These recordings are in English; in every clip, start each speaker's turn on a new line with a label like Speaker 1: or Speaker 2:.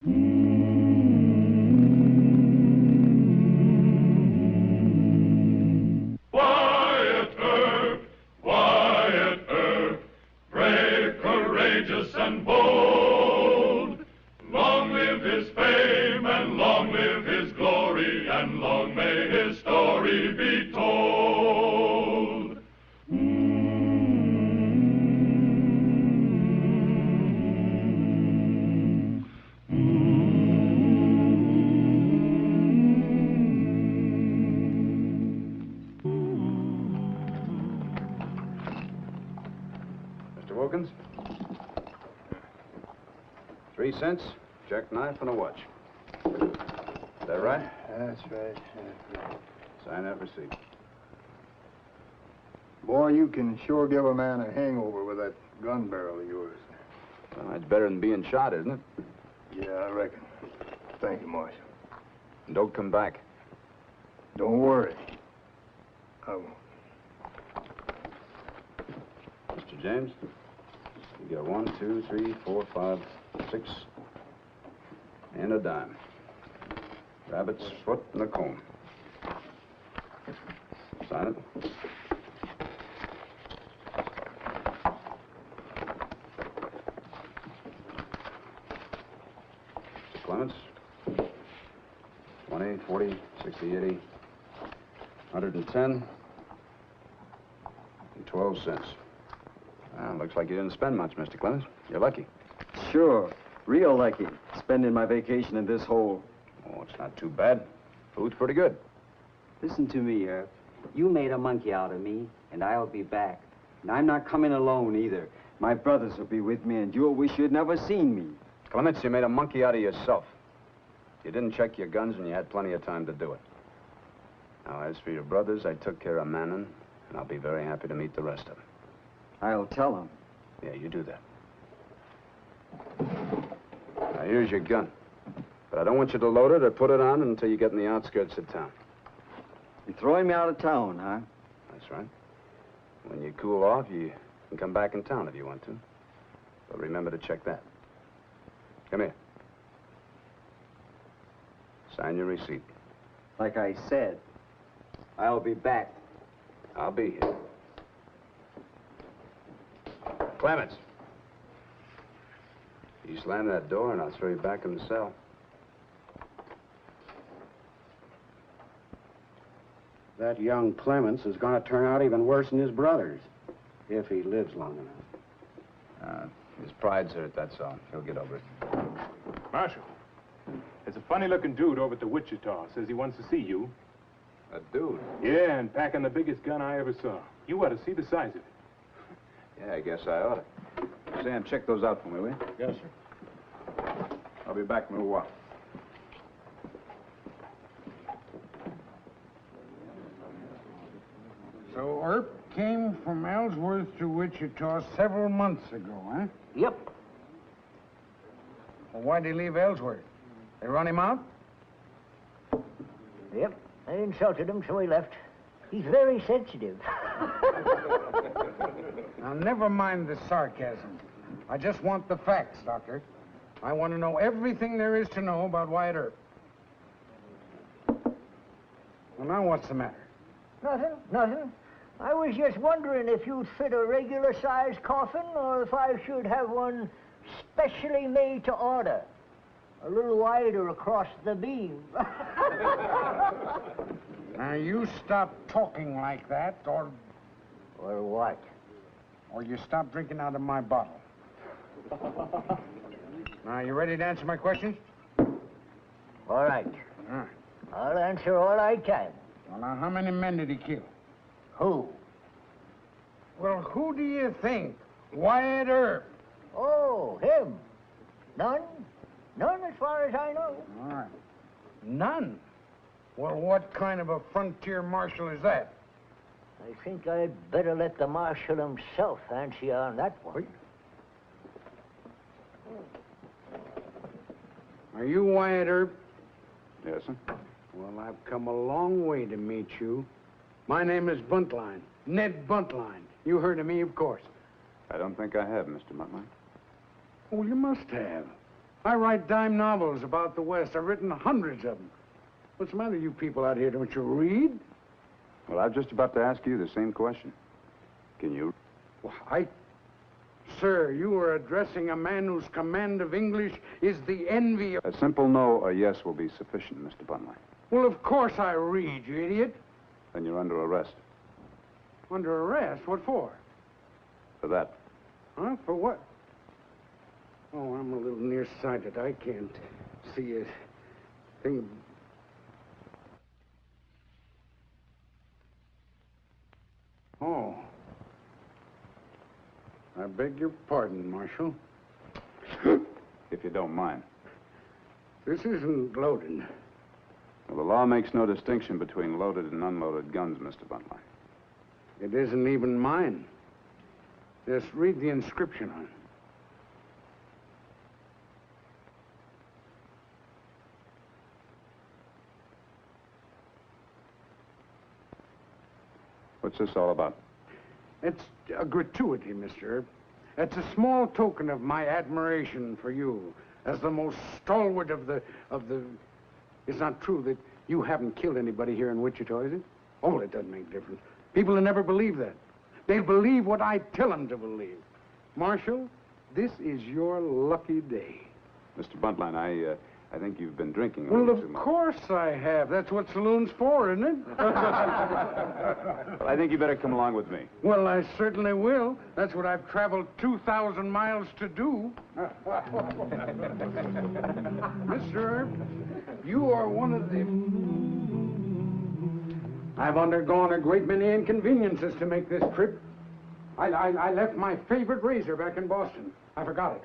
Speaker 1: Wyatt Earp, brave, courageous, and bold. Long live his fame, and long live his glory, and long may his story be told.
Speaker 2: Mr. Wilkins? 3 cents, jackknife, and a watch. Is that right?
Speaker 3: That's right.
Speaker 2: Sign that receipt.
Speaker 3: Boy, you can sure give a man a hangover with that gun barrel of yours.
Speaker 2: Well, that's better than being shot, isn't it?
Speaker 3: Yeah, I reckon. Thank you, Marshal.
Speaker 2: And don't come back.
Speaker 3: Don't worry. I won't.
Speaker 2: Mr. James, you got 1, 2, 3, 4, 5, 6, and a dime. Rabbit's foot and a comb. Sign it. Mr. Clements, 20, 40, 60, 80, 110, and 12 cents. Looks like you didn't spend much, Mr. Clements. You're lucky.
Speaker 4: Sure. Real lucky. Spending my vacation in this hole.
Speaker 2: Oh, it's not too bad. Food's pretty good.
Speaker 4: Listen to me, Earp. You made a monkey out of me, and I'll be back. And I'm not coming alone, either. My brothers will be with me, and you'll wish you'd never seen me.
Speaker 2: Clements, you made a monkey out of yourself. You didn't check your guns, and you had plenty of time to do it. Now, as for your brothers, I took care of Mannon, and I'll be very happy to meet the rest of them.
Speaker 4: I'll tell them.
Speaker 2: Yeah, you do that. Now, here's your gun. But I don't want you to load it or put it on until you get in the outskirts of town.
Speaker 4: You're throwing me out of town, huh?
Speaker 2: That's right. When you cool off, you can come back in town if you want to. But remember to check that. Come here. Sign your receipt.
Speaker 4: Like I said, I'll be back.
Speaker 2: I'll be here. Clements. You slam that door and I'll throw you back in the cell.
Speaker 5: That young Clements is going to turn out even worse than his brothers, if he lives long enough.
Speaker 2: His pride's hurt, that's all. He'll get over it.
Speaker 6: Marshal, there's a funny-looking dude over at the Wichita. Says he wants to see you.
Speaker 2: A dude?
Speaker 6: Yeah, and packing the biggest gun I ever saw. You ought to see the size of it.
Speaker 2: Yeah, I guess I ought to. Sam, check those out for me, will you?
Speaker 5: Yes, sir.
Speaker 2: I'll be back in a little while.
Speaker 7: So Earp came from Ellsworth to Wichita several months ago, huh?
Speaker 8: Yep.
Speaker 7: Well, why'd he leave Ellsworth? They run him out?
Speaker 8: Yep. They insulted him, so he left. He's very sensitive.
Speaker 7: Now, never mind the sarcasm. I just want the facts, Doctor. I want to know everything there is to know about Wyatt Earp. Well, now what's the matter?
Speaker 8: Nothing. I was just wondering if you'd fit a regular-sized coffin or if I should have one specially made to order. A little wider across the beam.
Speaker 7: Now, you stop talking like that, or
Speaker 8: what?
Speaker 7: Or you stop drinking out of my bottle. Now, you ready to answer my questions?
Speaker 8: All right.
Speaker 7: All right.
Speaker 8: I'll answer all I can.
Speaker 7: Well, now, how many men did he kill?
Speaker 8: Who?
Speaker 7: Well, who do you think? Wyatt Earp.
Speaker 8: Oh, him. None? None as far as I know.
Speaker 7: All right. None? Well, what kind of a frontier marshal is that?
Speaker 8: I think I'd better let the marshal himself answer you on that one.
Speaker 7: Wait. Are you Wyatt Earp?
Speaker 2: Yes, sir.
Speaker 7: Well, I've come a long way to meet you. My name is Buntline, Ned Buntline. You heard of me, of course.
Speaker 2: I don't think I have, Mr. MacMurray.
Speaker 7: Oh, you must have. I write dime novels about the West. I've written hundreds of them. What's the matter, you people out here? Don't you read?
Speaker 2: Well, I'm just about to ask you the same question. Can you?
Speaker 7: Well, Sir, you are addressing a man whose command of English is the envy of...
Speaker 2: A simple no or yes will be sufficient, Mr. Buntline.
Speaker 7: Well, of course I read, you idiot.
Speaker 2: Then you're under arrest.
Speaker 7: Under arrest? What for?
Speaker 2: For that.
Speaker 7: Huh? For what? Oh, I'm a little nearsighted. I can't see a thing. Oh. I beg your pardon, Marshal.
Speaker 2: If you don't mind.
Speaker 7: This isn't loaded.
Speaker 2: Well, the law makes no distinction between loaded and unloaded guns, Mr. Buntline.
Speaker 7: It isn't even mine. Just read the inscription on it.
Speaker 2: What's this all about?
Speaker 7: It's a gratuity, Mr. Earp. It's a small token of my admiration for you as the most stalwart of the... It's not true that you haven't killed anybody here in Wichita, is it? Oh, it doesn't make a difference. People will never believe that. They'll believe what I tell them to believe. Marshal, this is your lucky day.
Speaker 2: Mr. Buntline, I think you've been drinking a
Speaker 7: Well,
Speaker 2: little too
Speaker 7: of
Speaker 2: much.
Speaker 7: course I have. That's what saloon's for, isn't it?
Speaker 2: Well, I think you better come along with me.
Speaker 7: Well, I certainly will. That's what I've traveled 2,000 miles to do. Mr. Earp, you are one of the... I've undergone a great many inconveniences to make this trip. I left my favorite razor back in Boston. I forgot it.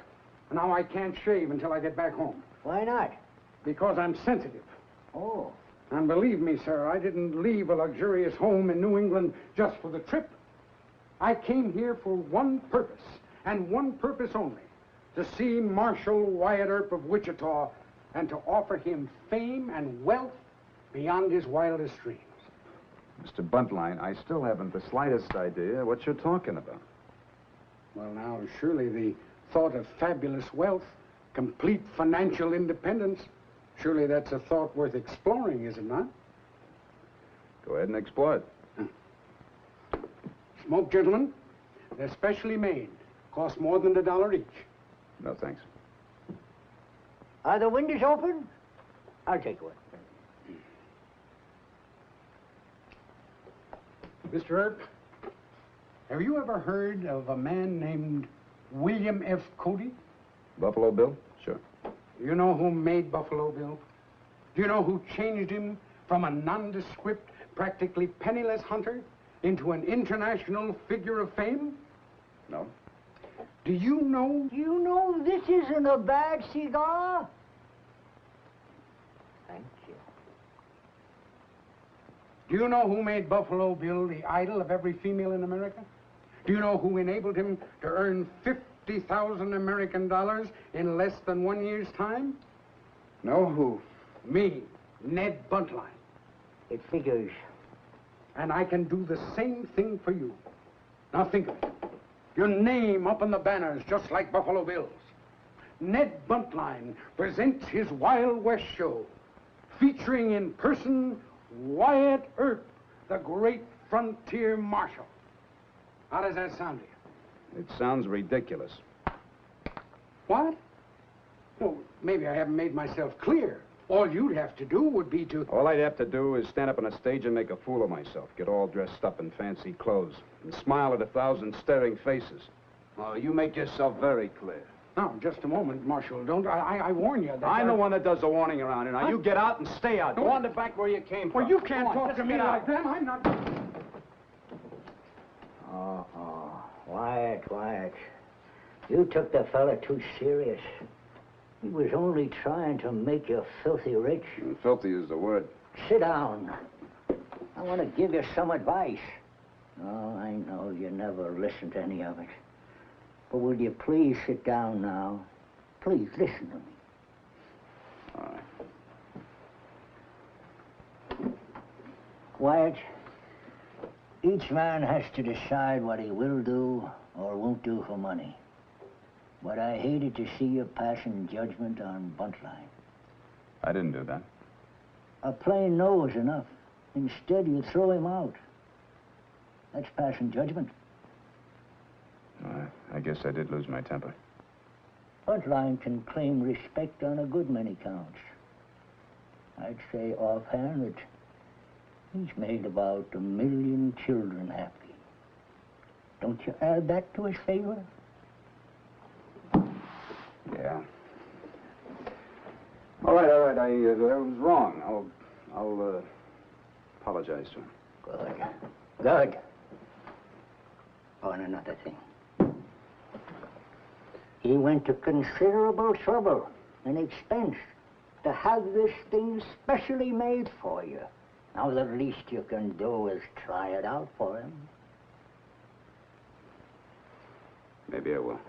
Speaker 7: And now I can't shave until I get back home.
Speaker 8: Why not?
Speaker 7: Because I'm sensitive.
Speaker 8: Oh.
Speaker 7: And believe me, sir, I didn't leave a luxurious home in New England just for the trip. I came here for one purpose, and one purpose only, to see Marshal Wyatt Earp of Wichita and to offer him fame and wealth beyond his wildest dreams.
Speaker 2: Mr. Buntline, I still haven't the slightest idea what you're talking about.
Speaker 7: Well, now, surely the thought of fabulous wealth, complete financial independence, surely that's a thought worth exploring, is it not?
Speaker 2: Go ahead and explore it.
Speaker 7: Smoke, gentlemen. They're specially made. Cost more than $1 each.
Speaker 2: No, thanks.
Speaker 8: Are the windows open? I'll take one.
Speaker 7: Mr. Earp, have you ever heard of a man named William F. Cody?
Speaker 2: Buffalo Bill? Sure.
Speaker 7: Do you know who made Buffalo Bill? Do you know who changed him from a nondescript, practically penniless hunter into an international figure of fame?
Speaker 2: No.
Speaker 7: Do you know...
Speaker 8: You know this isn't a bad cigar. Thank you.
Speaker 7: Do you know who made Buffalo Bill the idol of every female in America? Do you know who enabled him to earn 50,000 American dollars in less than 1 year's time?
Speaker 2: No, who?
Speaker 7: Me, Ned Buntline.
Speaker 8: It figures.
Speaker 7: And I can do the same thing for you. Now think of it. Your name up on the banners, just like Buffalo Bill's. Ned Buntline presents his Wild West show, featuring in person Wyatt Earp, the great frontier marshal. How does that sound to you?
Speaker 2: It sounds ridiculous.
Speaker 7: What? Well, maybe I haven't made myself clear. All you'd have to do would be to...
Speaker 2: All I'd have to do is stand up on a stage and make a fool of myself, get all dressed up in fancy clothes, and smile at 1,000 staring faces. Oh, you make yourself very clear.
Speaker 7: Now, just a moment, Marshal. Don't... I warn you that...
Speaker 2: I'm the one that does the warning around here. Now, you get out and stay out. Go on to back where you came from.
Speaker 7: Well, you can't
Speaker 2: Go on,
Speaker 7: talk to
Speaker 2: just
Speaker 7: me
Speaker 2: get
Speaker 7: like
Speaker 2: out.
Speaker 7: that. I'm not...
Speaker 8: Wyatt. You took the fella too serious. He was only trying to make you filthy rich.
Speaker 2: Filthy is the word.
Speaker 8: Sit down. I want to give you some advice. Oh, I know you never listen to any of it. But will you please sit down now? Please listen to me.
Speaker 2: All right.
Speaker 8: Wyatt, each man has to decide what he will do or won't do for money. But I hated to see you passing judgment on Buntline.
Speaker 2: I didn't do that.
Speaker 8: A plain no is enough. Instead, you throw him out. That's passing judgment.
Speaker 2: I guess I did lose my temper.
Speaker 8: Buntline can claim respect on a good many counts. I'd say offhand that he's made about 1 million children happy. Don't you add that to his favor?
Speaker 2: Yeah. All right. I was wrong. I'll apologize to him.
Speaker 8: Good. Oh, and another thing. He went to considerable trouble and expense to have this thing specially made for you. Now, the least you can do is try it out for him.
Speaker 2: Maybe I will.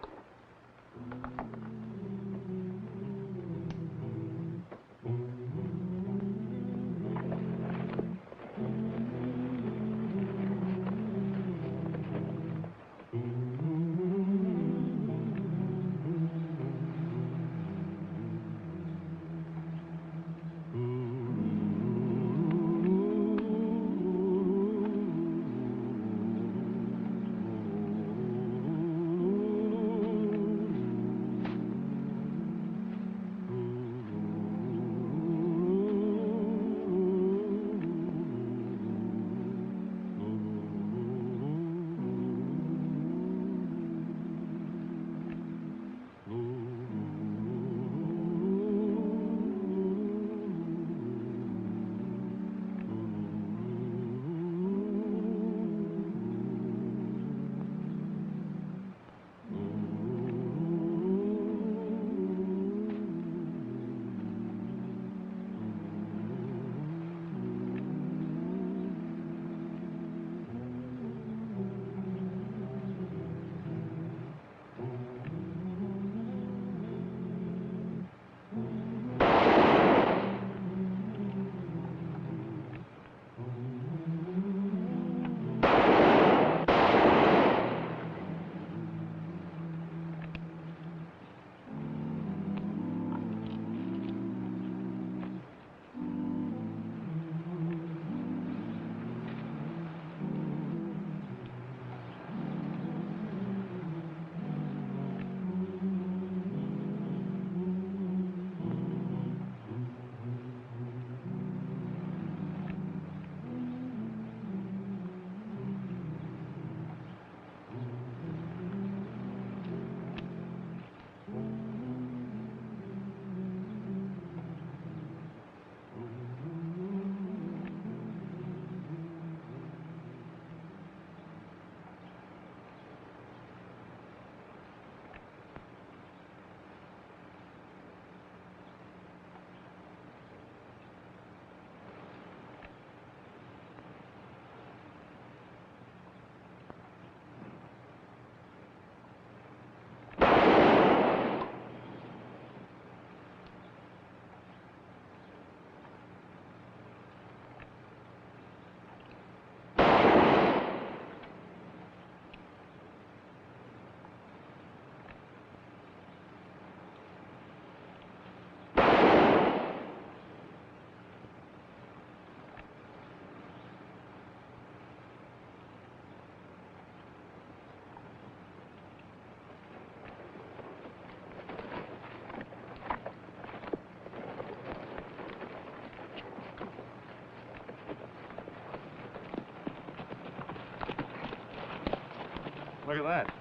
Speaker 9: Look at that.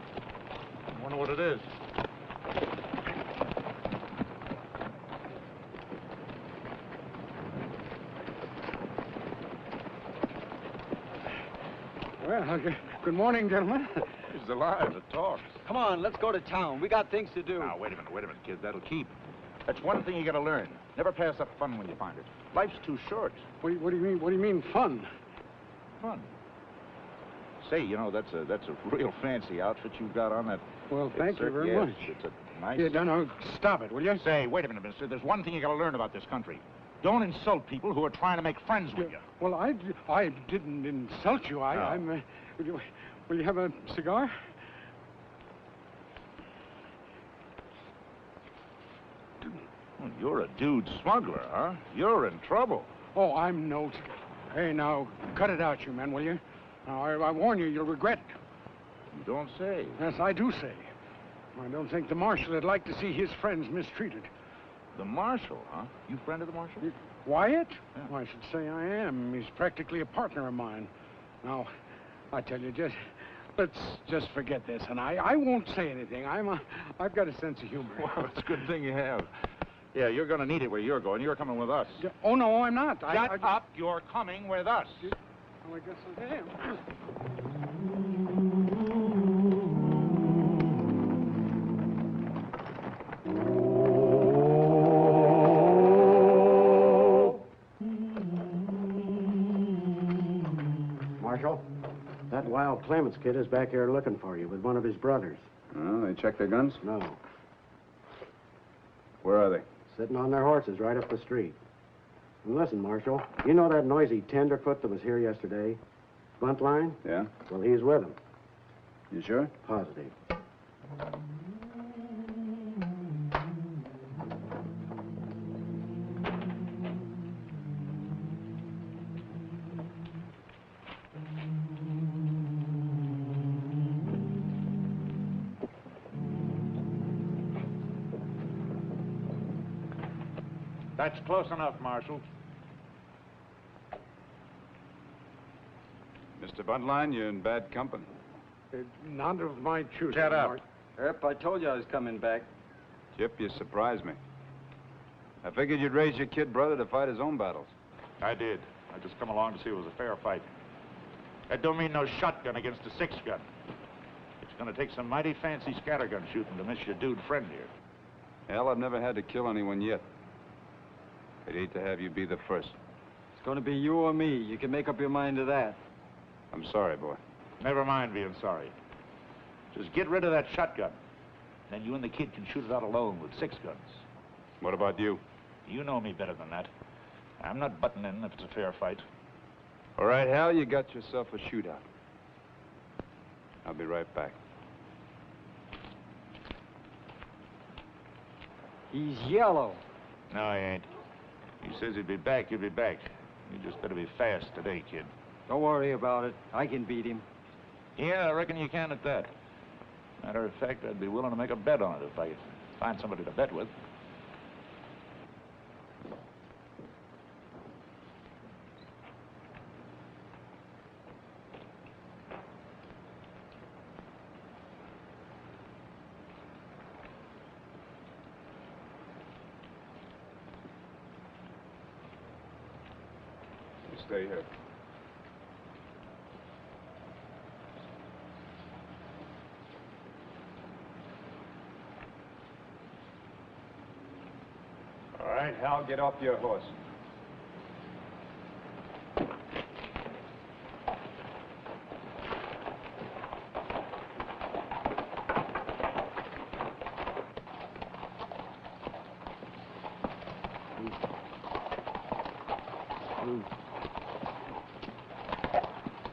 Speaker 9: I wonder what it is.
Speaker 7: Well, good morning, gentlemen.
Speaker 9: He's alive. It talks.
Speaker 4: Come on, let's go to town. We got things to do.
Speaker 9: Now, wait a minute, kid. That'll keep. That's one thing you gotta learn. Never pass up fun when you find it. Life's too short.
Speaker 7: What do you mean? What do you mean, fun?
Speaker 9: Fun. Say, you know, that's a real fancy outfit you've got on. That.
Speaker 7: Well, thank you very much.
Speaker 9: It's a nice.
Speaker 7: Yeah, no, stop it, will you?
Speaker 9: Say, wait a minute, mister. There's one thing you gotta learn about this country. Don't insult people who are trying to make friends with you.
Speaker 7: Well, I didn't insult you. I'm. Will you have a cigar?
Speaker 9: Well, you're a dude smuggler, huh? You're in trouble.
Speaker 7: Oh, I'm no... Hey, now, cut it out, you men, will you? Now, I warn you, you'll regret it.
Speaker 9: You don't say.
Speaker 7: Yes, I do say. I don't think the Marshal would like to see his friends mistreated.
Speaker 9: The Marshal, huh? You friend of the Marshal?
Speaker 7: Wyatt?
Speaker 9: Yeah.
Speaker 7: Well, I should say I am. He's practically a partner of mine. Now, I tell you, let's just forget this, and I won't say anything. I've got a sense of humor.
Speaker 9: Well, it's a good thing you have. Yeah, you're going to need it where you're going. You're coming with us.
Speaker 7: Yeah, oh, no, I'm not.
Speaker 9: Shut up. You're coming with us.
Speaker 7: Well, I guess I am.
Speaker 5: Marshal, that Wild Clements kid is back here looking for you with one of his brothers.
Speaker 2: Oh, they checked their guns?
Speaker 5: No.
Speaker 2: Where are they?
Speaker 5: Sitting on their horses right up the street. And listen, Marshal, you know that noisy tenderfoot that was here yesterday? Buntline?
Speaker 2: Yeah?
Speaker 5: Well, he's with him.
Speaker 2: You sure?
Speaker 5: Positive.
Speaker 9: That's close enough, Marshal.
Speaker 2: Mr. Buntline, you're in bad company.
Speaker 7: None of my choosing.
Speaker 9: Shut up.
Speaker 4: Earp, I told you I was coming back.
Speaker 2: Chip, you surprised me. I figured you'd raise your kid brother to fight his own battles.
Speaker 9: I did. I just come along to see it was a fair fight. That don't mean no shotgun against a six-gun. It's gonna take some mighty fancy scattergun shooting to miss your dude friend here.
Speaker 2: Hell, I've never had to kill anyone yet. I'd hate to have you be the first.
Speaker 4: It's going to be you or me. You can make up your mind to that.
Speaker 2: I'm sorry, boy.
Speaker 9: Never mind being sorry. Just get rid of that shotgun. Then you and the kid can shoot it out alone with six guns.
Speaker 2: What about you?
Speaker 9: You know me better than that. I'm not butting in if it's a fair fight.
Speaker 2: All right, Hal, you got yourself a shootout. I'll be right back.
Speaker 4: He's yellow.
Speaker 9: No, he ain't. He says he'd be back, he'll be back. You just better be fast today, kid.
Speaker 4: Don't worry about it. I can beat him.
Speaker 9: Yeah, I reckon you can at that. Matter of fact, I'd be willing to make a bet on it if I could find somebody to bet with.
Speaker 2: You stay here. All right, Hal, get off your horse.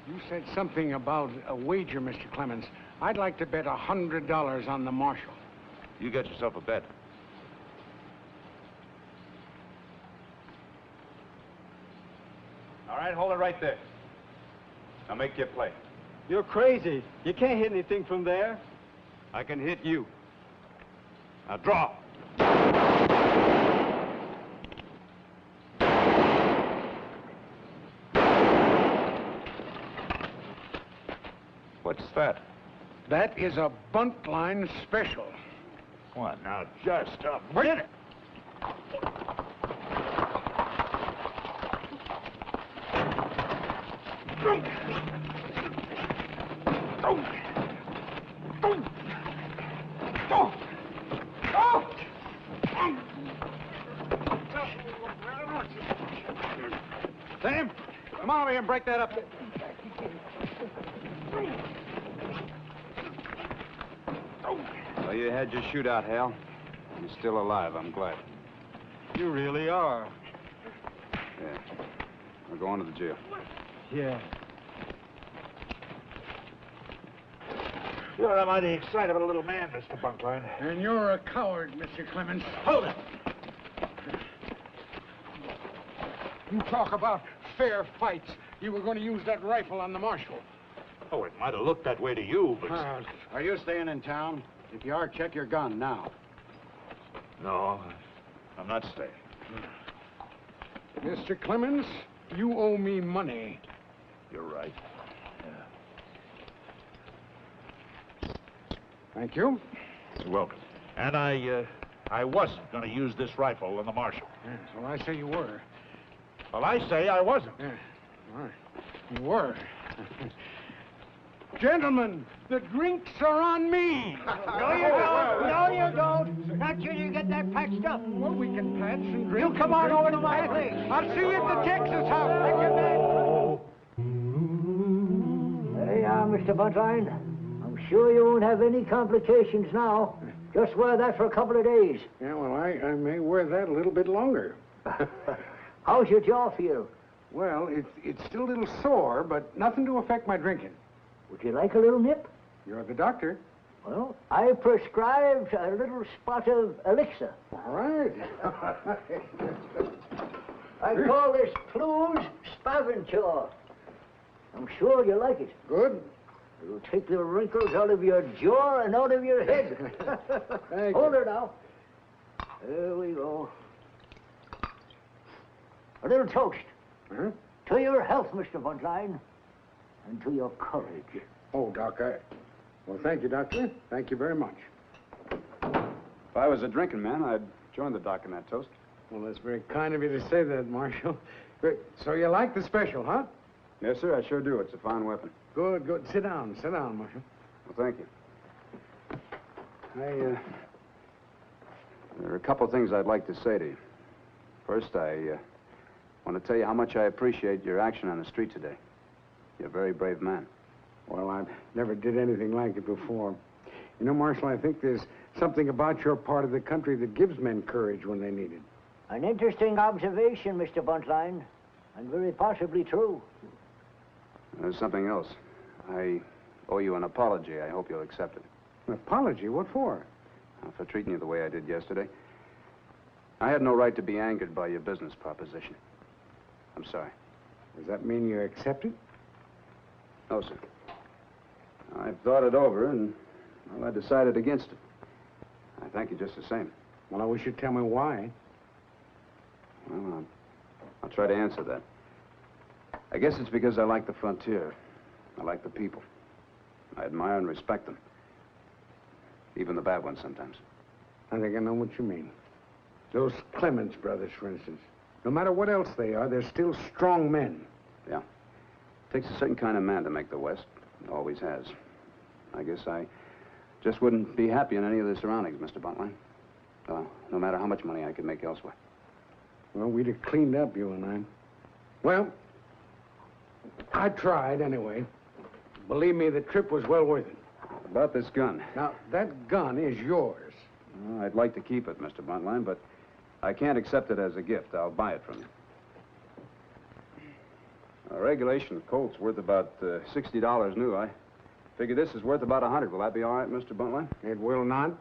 Speaker 7: You said something about a wager, Mr. Clemens. I'd like to bet $100 on the Marshal.
Speaker 9: You get yourself a bet.
Speaker 2: All right, hold it right there. Now make your play.
Speaker 4: You're crazy. You can't hit anything from there.
Speaker 2: I can hit you. Now draw.
Speaker 9: What's that?
Speaker 7: That is a Buntline Special.
Speaker 9: What, now just a minute.
Speaker 5: Sam, come on over here and break that up.
Speaker 2: Well, you had your shootout, Hal. You're still alive, I'm glad.
Speaker 4: You really are.
Speaker 2: Yeah. We're going to the jail.
Speaker 4: Yeah.
Speaker 9: You're a mighty excitable little man, Mr. Buntline.
Speaker 7: And you're a coward, Mr. Clemens.
Speaker 9: Hold it!
Speaker 7: You talk about fair fights. You were going to use that rifle on the Marshal.
Speaker 9: Oh, it might have looked that way to you, but...
Speaker 5: Are you staying in town? If you are, check your gun now.
Speaker 9: No, I'm not staying.
Speaker 7: Mr. Clemens, you owe me money.
Speaker 9: You're right.
Speaker 7: Thank you.
Speaker 9: You're welcome. And I wasn't going to use this rifle on the Marshal.
Speaker 7: Yes, well, I say you were.
Speaker 9: Well, I say I wasn't.
Speaker 7: Yeah, all right. You were. Gentlemen, the drinks are on me.
Speaker 8: No, you don't. No, you don't. Not till you get that patched up.
Speaker 7: Well, we can patch and drink.
Speaker 8: You come on over to my place.
Speaker 7: I'll see you at the Texas house.
Speaker 8: There you are, Mr. Buntline. I'm sure you won't have any complications now. Just wear that for a couple of days.
Speaker 7: Yeah, well, I may wear that a little bit longer.
Speaker 8: How's your jaw feel?
Speaker 7: Well, it's still a little sore, but nothing to affect my drinking.
Speaker 8: Would you like a little nip?
Speaker 7: You're the doctor.
Speaker 8: Well, I prescribed a little spot of elixir.
Speaker 7: All right.
Speaker 8: I call this Plume's Spaventure. I'm sure you like it.
Speaker 7: Good.
Speaker 8: It'll take the wrinkles out of your jaw and out of your head.
Speaker 7: Thank
Speaker 8: Hold
Speaker 7: you.
Speaker 8: her now. There we go. A little toast.
Speaker 7: Huh?
Speaker 8: To your health, Mr. Buntline, and to your courage.
Speaker 7: Oh, Doc, well, thank you, Doctor. Thank you very much.
Speaker 2: If I was a drinking man, I'd join the doc in that toast.
Speaker 7: Well, that's very kind of you to say that, Marshal. But, so you like the special, huh?
Speaker 2: Yes, sir, I sure do. It's a fine weapon.
Speaker 7: Good, good. Sit down, Marshal.
Speaker 2: Well, thank you. There are a couple of things I'd like to say to you. First, I want to tell you how much I appreciate your action on the street today. You're a very brave man.
Speaker 7: Well, I never did anything like it before. You know, Marshal, I think there's something about your part of the country that gives men courage when they need it.
Speaker 8: An interesting observation, Mr. Buntline, and very possibly true.
Speaker 2: There's something else. I owe you an apology. I hope you'll accept it.
Speaker 7: An apology? What for?
Speaker 2: For treating you the way I did yesterday. I had no right to be angered by your business proposition. I'm sorry.
Speaker 7: Does that mean you accept it?
Speaker 2: No, sir. I've thought it over, and, well, I decided against it. I thank you just the same.
Speaker 7: Well, I wish you'd tell me why.
Speaker 2: Well, I'll try to answer that. I guess it's because I like the frontier. I like the people. I admire and respect them. Even the bad ones sometimes.
Speaker 7: I think I know what you mean. Those Clemens brothers, for instance. No matter what else they are, they're still strong men.
Speaker 2: Yeah. Takes a certain kind of man to make the West. It always has. I guess I just wouldn't be happy in any of the surroundings, Mr. Buntline. No matter how much money I could make elsewhere.
Speaker 7: Well, we'd have cleaned up, you and I. Well, I tried anyway. Believe me, the trip was well worth it.
Speaker 2: About this gun.
Speaker 7: Now, that gun is yours.
Speaker 2: Well, I'd like to keep it, Mr. Buntline, but I can't accept it as a gift. I'll buy it from you. A regulation Colt's worth about $60 new. I figure this is worth about $100. Will that be all right, Mr. Buntline?
Speaker 7: It will not.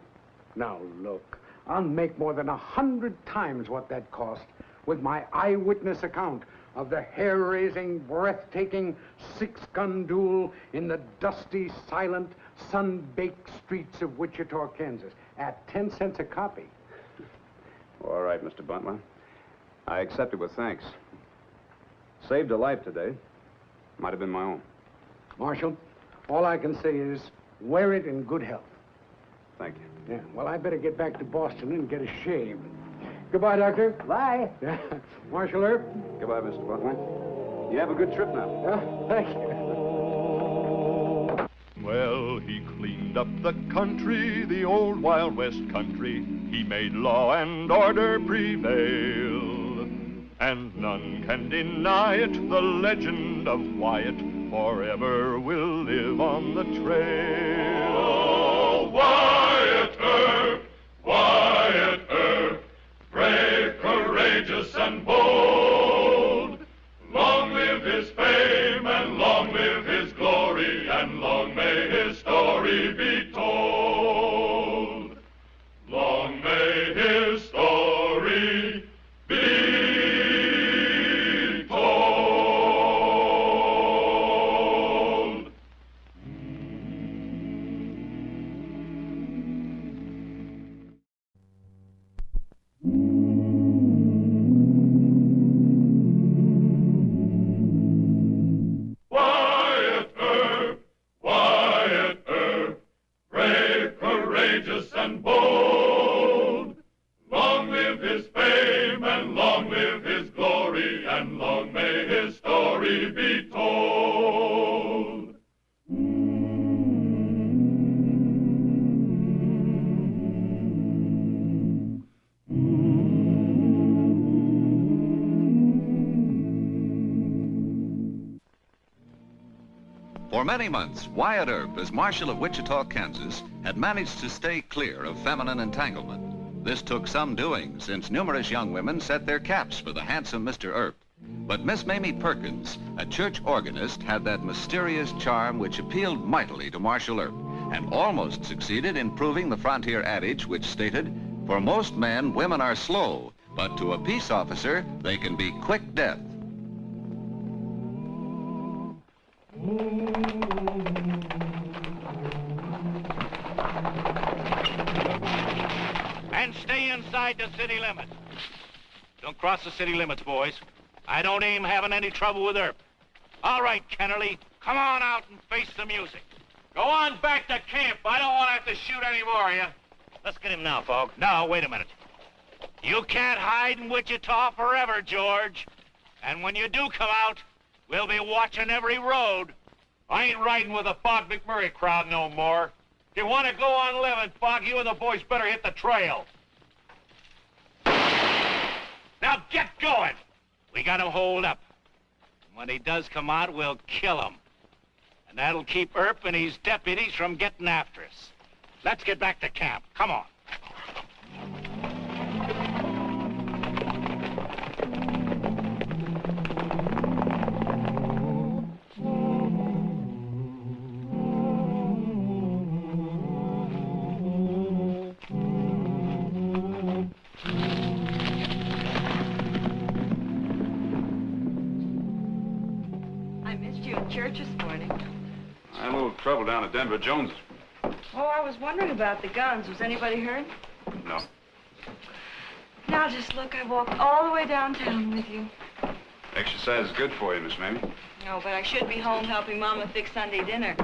Speaker 7: Now, look, I'll make more than 100 times what that cost with my eyewitness account of the hair-raising, breathtaking six-gun duel in the dusty, silent, sun-baked streets of Wichita, Kansas, at 10 cents a copy.
Speaker 2: All right, Mr. Buntline. I accept it with thanks. Saved a life today. Might have been my own.
Speaker 7: Marshal, all I can say is wear it in good health.
Speaker 2: Thank you.
Speaker 7: Yeah, well, I better get back to Boston and get a shave. Goodbye, Doctor.
Speaker 8: Bye.
Speaker 7: Yeah. Marshall Earp.
Speaker 2: Goodbye, Mr. Buntline. You have a good trip now.
Speaker 7: Thank you.
Speaker 1: Well, he cleaned up the country, the old Wild West country. He made law and order prevail. And none can deny it, the legend of Wyatt forever will live on the trail. Oh, Wyatt Earp, Wyatt Earp, brave, courageous, and bold. Long live his fame, and long live his glory, and long may his story be told. Long may his story be story be told.
Speaker 10: For many months, Wyatt Earp, as Marshal of Wichita, Kansas, had managed to stay clear of feminine entanglement. This took some doing, since numerous young women set their caps for the handsome Mr. Earp. But Miss Mamie Perkins, a church organist, had that mysterious charm which appealed mightily to Marshall Earp, and almost succeeded in proving the frontier adage which stated, "For most men, women are slow, but to a peace officer, they can be quick death."
Speaker 9: And stay inside the city limits. Don't cross the city limits, boys. I don't aim having any trouble with Earp. All right, Kennerly, come on out and face the music. Go on back to camp. I don't want to have to shoot any more of you. Let's get him now, Fog. No, wait a minute. You can't hide in Wichita forever, George. And when you do come out, we'll be watching every road. I ain't riding with the Fog MacMurray crowd no more. If you want to go on living, Fog, you and the boys better hit the trail. Now get going. We got him holed up. When he does come out, we'll kill him. And that'll keep Earp and his deputies from getting after us. Let's get back to camp. Come on.
Speaker 11: Church this morning.
Speaker 2: I had a little trouble down at Denver Jones's.
Speaker 11: Oh, I was wondering about the guns. Was anybody hurt?
Speaker 2: No.
Speaker 11: Now just look, I walked all the way downtown with you.
Speaker 2: Exercise is good for you, Miss Mamie.
Speaker 11: No, but I should be home helping Mama fix Sunday dinner.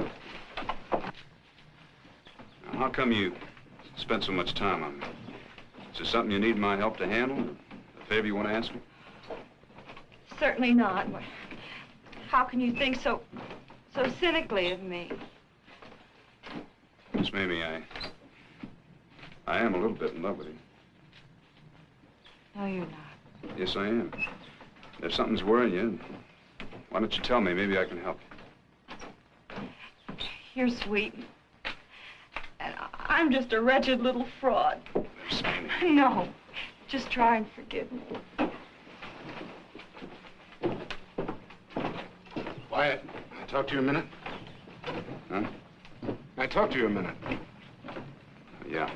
Speaker 2: Now, how come you spent so much time on me? Is there something you need my help to handle? A favor you want to ask me?
Speaker 11: Certainly not. How can you think so cynically of me?
Speaker 2: Miss Mamie, I am a little bit in love with you.
Speaker 11: No, you're not.
Speaker 2: Yes, I am. If something's worrying you, why don't you tell me? Maybe I can help you.
Speaker 11: You're sweet. And I'm just a wretched little fraud.
Speaker 2: Miss Mamie.
Speaker 11: No. Just try and forgive me.
Speaker 3: Wyatt, can I talk to you a minute?
Speaker 2: Huh?
Speaker 3: Can I talk to you a minute?
Speaker 2: Yeah.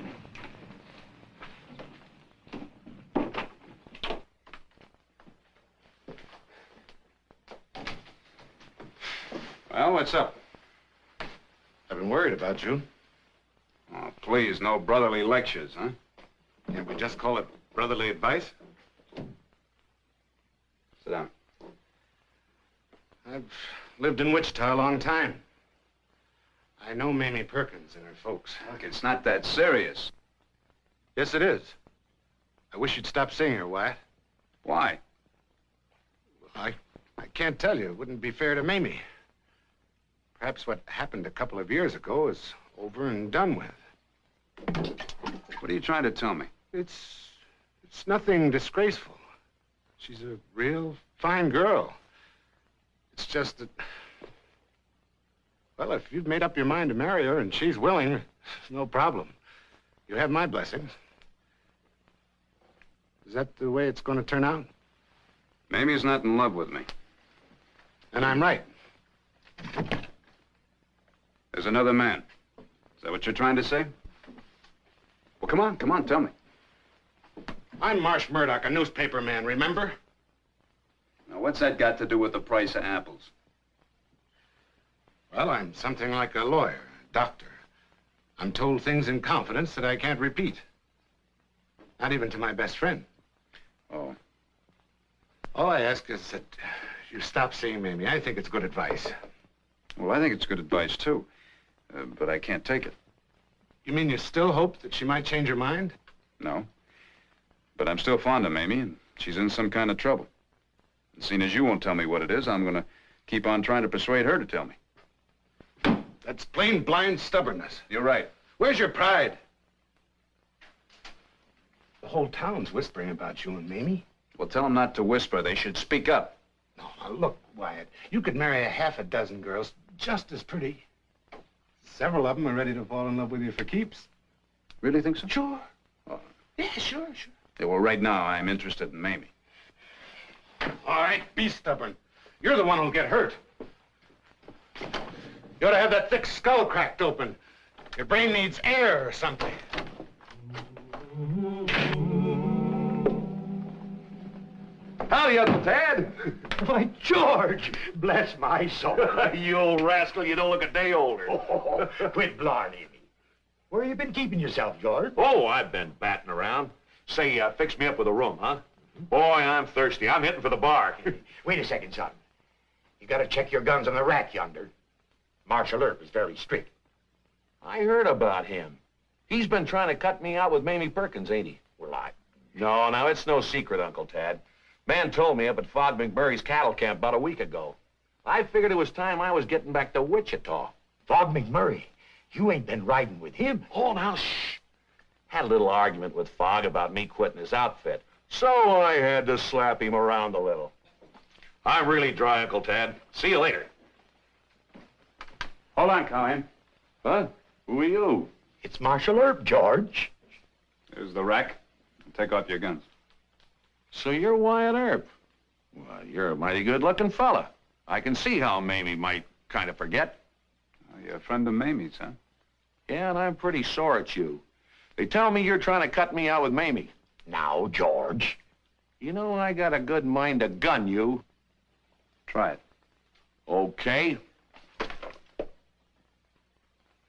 Speaker 2: Well, what's up?
Speaker 3: I've been worried about you.
Speaker 2: Oh, please, no brotherly lectures, huh?
Speaker 3: Can't we just call it brotherly advice?
Speaker 2: Sit down.
Speaker 3: I've lived in Wichita a long time. I know Mamie Perkins and her folks.
Speaker 2: Look, it's not that serious.
Speaker 3: Yes, it is. I wish you'd stop seeing her, Wyatt.
Speaker 2: Why?
Speaker 3: I can't tell you. It wouldn't be fair to Mamie. Perhaps what happened a couple of years ago is over and done with.
Speaker 2: What are you trying to tell me?
Speaker 3: It's nothing disgraceful. She's a real fine girl. It's just that, well, if you've made up your mind to marry her and she's willing, no problem. You have my blessings. Is that the way it's going to turn out?
Speaker 2: Mamie's not in love with me.
Speaker 3: And I'm right.
Speaker 2: There's another man. Is that what you're trying to say? Well, come on, tell me.
Speaker 3: I'm Marsh Murdoch, a newspaper man, remember?
Speaker 2: Now, what's that got to do with the price of apples?
Speaker 3: Well, I'm something like a lawyer, a doctor. I'm told things in confidence that I can't repeat. Not even to my best friend.
Speaker 2: Oh.
Speaker 3: All I ask is that you stop seeing Mamie. I think it's good advice.
Speaker 2: Well, I think it's good advice, too. But I can't take it.
Speaker 3: You mean you still hope that she might change her mind?
Speaker 2: No. But I'm still fond of Mamie, and she's in some kind of trouble. And seeing as you won't tell me what it is, I'm gonna keep on trying to persuade her to tell me.
Speaker 3: That's plain blind stubbornness.
Speaker 2: You're right.
Speaker 3: Where's your pride? The whole town's whispering about you and Mamie.
Speaker 2: Well, tell them not to whisper. They should speak up.
Speaker 3: No, look, Wyatt, you could marry a half a dozen girls just as pretty. Several of them are ready to fall in love with you for keeps.
Speaker 2: Really think so?
Speaker 3: Sure.
Speaker 2: Oh.
Speaker 3: Yeah, sure.
Speaker 2: Yeah, well, right now, I'm interested in Mamie.
Speaker 3: All right, be stubborn. You're the one who'll get hurt. You ought to have that thick skull cracked open. Your brain needs air or something.
Speaker 9: Howdy, Uncle Tad.
Speaker 12: Why, George, bless my soul.
Speaker 9: You old rascal, you don't look a day older.
Speaker 12: Oh, quit blarneying me. Where you been keeping yourself, George?
Speaker 9: Oh, I've been batting around. Say, fix me up with a room, huh? Boy, I'm thirsty. I'm hitting for the bar.
Speaker 12: Wait a second, son. You gotta check your guns on the rack yonder. Marshall Earp is very strict.
Speaker 9: I heard about him. He's been trying to cut me out with Mamie Perkins, ain't he?
Speaker 12: Well,
Speaker 9: No, now, it's no secret, Uncle Tad. Man told me up at Fog MacMurray's cattle camp about a week ago. I figured it was time I was getting back to Wichita.
Speaker 12: Fog MacMurray? You ain't been riding with him.
Speaker 9: Oh, now, shh. Had a little argument with Fog about me quitting his outfit. So I had to slap him around a little. I'm really dry, Uncle Tad. See you later.
Speaker 2: Hold on, Callahan.
Speaker 9: Huh? Who are you?
Speaker 12: It's Marshall Earp, George.
Speaker 2: There's the rack. Take off your guns.
Speaker 9: So you're Wyatt Earp. Well, you're a mighty good-looking fella. I can see how Mamie might kind of forget.
Speaker 2: You're a friend of Mamie's, huh?
Speaker 9: Yeah, and I'm pretty sore at you. They tell me you're trying to cut me out with Mamie.
Speaker 12: Now, George.
Speaker 9: You know, I got a good mind to gun you.
Speaker 2: Try it.
Speaker 9: Okay.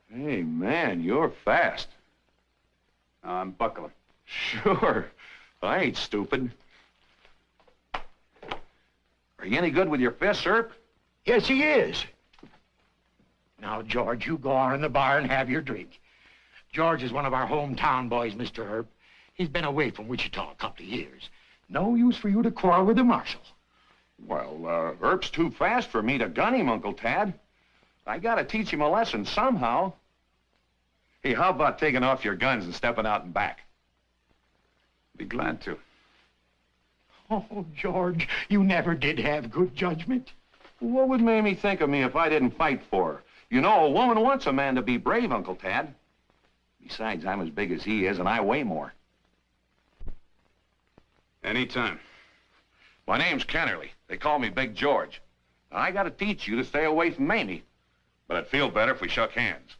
Speaker 9: Hey, man, you're fast.
Speaker 2: Now, I'm buckling.
Speaker 9: Sure. I ain't stupid. Are you any good with your fists, Earp?
Speaker 12: Yes, he is. Now, George, you go on in the bar and have your drink. George is one of our hometown boys, Mr. Earp. He's been away from Wichita a couple of years. No use for you to quarrel with the Marshal.
Speaker 9: Well, Earp's too fast for me to gun him, Uncle Tad. I gotta teach him a lesson somehow. Hey, how about taking off your guns and stepping out and back?
Speaker 2: Be glad to.
Speaker 12: Oh, George, you never did have good judgment.
Speaker 9: What would Mamie think of me if I didn't fight for her? You know, a woman wants a man to be brave, Uncle Tad. Besides, I'm as big as he is, and I weigh more.
Speaker 2: Anytime.
Speaker 9: My name's Kennerly. They call me Big George. I gotta teach you to stay away from Mamie. But it'd feel better if we shook hands.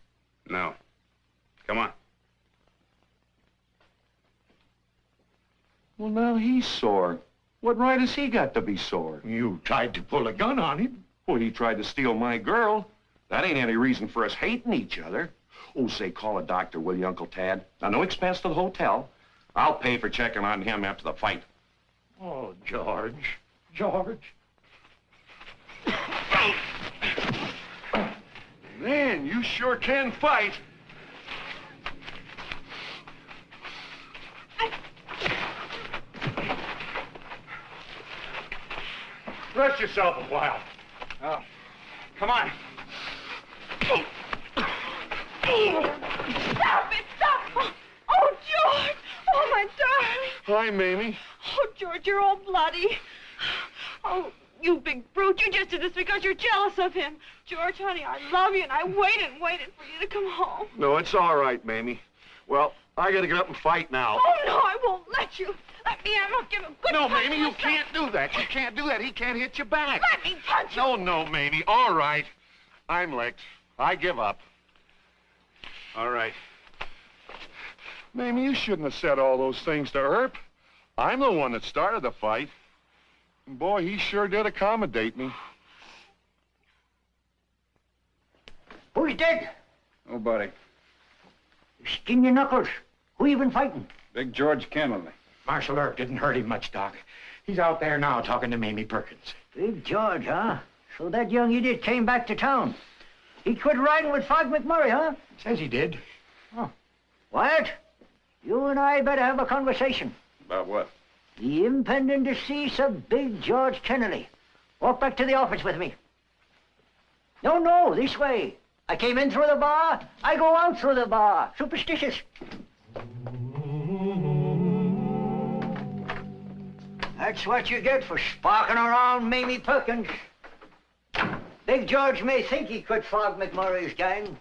Speaker 2: No. Come on.
Speaker 9: Well, now he's sore. What right has he got to be sore?
Speaker 12: You tried to pull a gun on him.
Speaker 9: Well, he tried to steal my girl. That ain't any reason for us hating each other. Oh, say, call a doctor, will you, Uncle Tad? Now, no expense to the hotel. I'll pay for checking on him after the fight.
Speaker 12: Oh, George. George.
Speaker 9: Man, you sure can fight. Rest yourself a while.
Speaker 2: Oh, come on.
Speaker 11: Stop it! Stop! Oh, George! Oh, my darling!
Speaker 9: Hi, Mamie.
Speaker 11: Oh, George, you're all bloody. Oh, you big brute. You just did this because you're jealous of him. George, honey, I love you, and I waited and waited for you to come home.
Speaker 9: No, it's all right, Mamie. Well, I gotta get up and fight now.
Speaker 11: Oh, no, I won't let you. Let me in. I'll give him a good
Speaker 9: No,
Speaker 11: punch
Speaker 9: Mamie, you
Speaker 11: myself.
Speaker 9: can't do that. You can't do that. He can't hit you back.
Speaker 11: Let me punch him.
Speaker 9: No, Mamie. All right. I'm licked. I give up.
Speaker 2: All right.
Speaker 9: Mamie, you shouldn't have said all those things to Earp. I'm the one that started the fight. And boy, he sure did accommodate me.
Speaker 8: Who's dead?
Speaker 2: Nobody.
Speaker 8: Skin your knuckles. Who you been fighting?
Speaker 2: Big George Kennerly.
Speaker 12: Marshall Earp didn't hurt him much, Doc. He's out there now talking to Mamie Perkins.
Speaker 8: Big George, huh? So that young idiot came back to town. He quit riding with Fog MacMurray, huh?
Speaker 12: Says he did.
Speaker 8: Oh. Wyatt, you and I better have a conversation.
Speaker 2: About what?
Speaker 8: The impending decease of Big George Kennerly. Walk back to the office with me. No, this way. I came in through the bar, I go out through the bar. Superstitious. That's what you get for sparking around Mamie Perkins. Big George may think he quit Fog MacMurray's gang,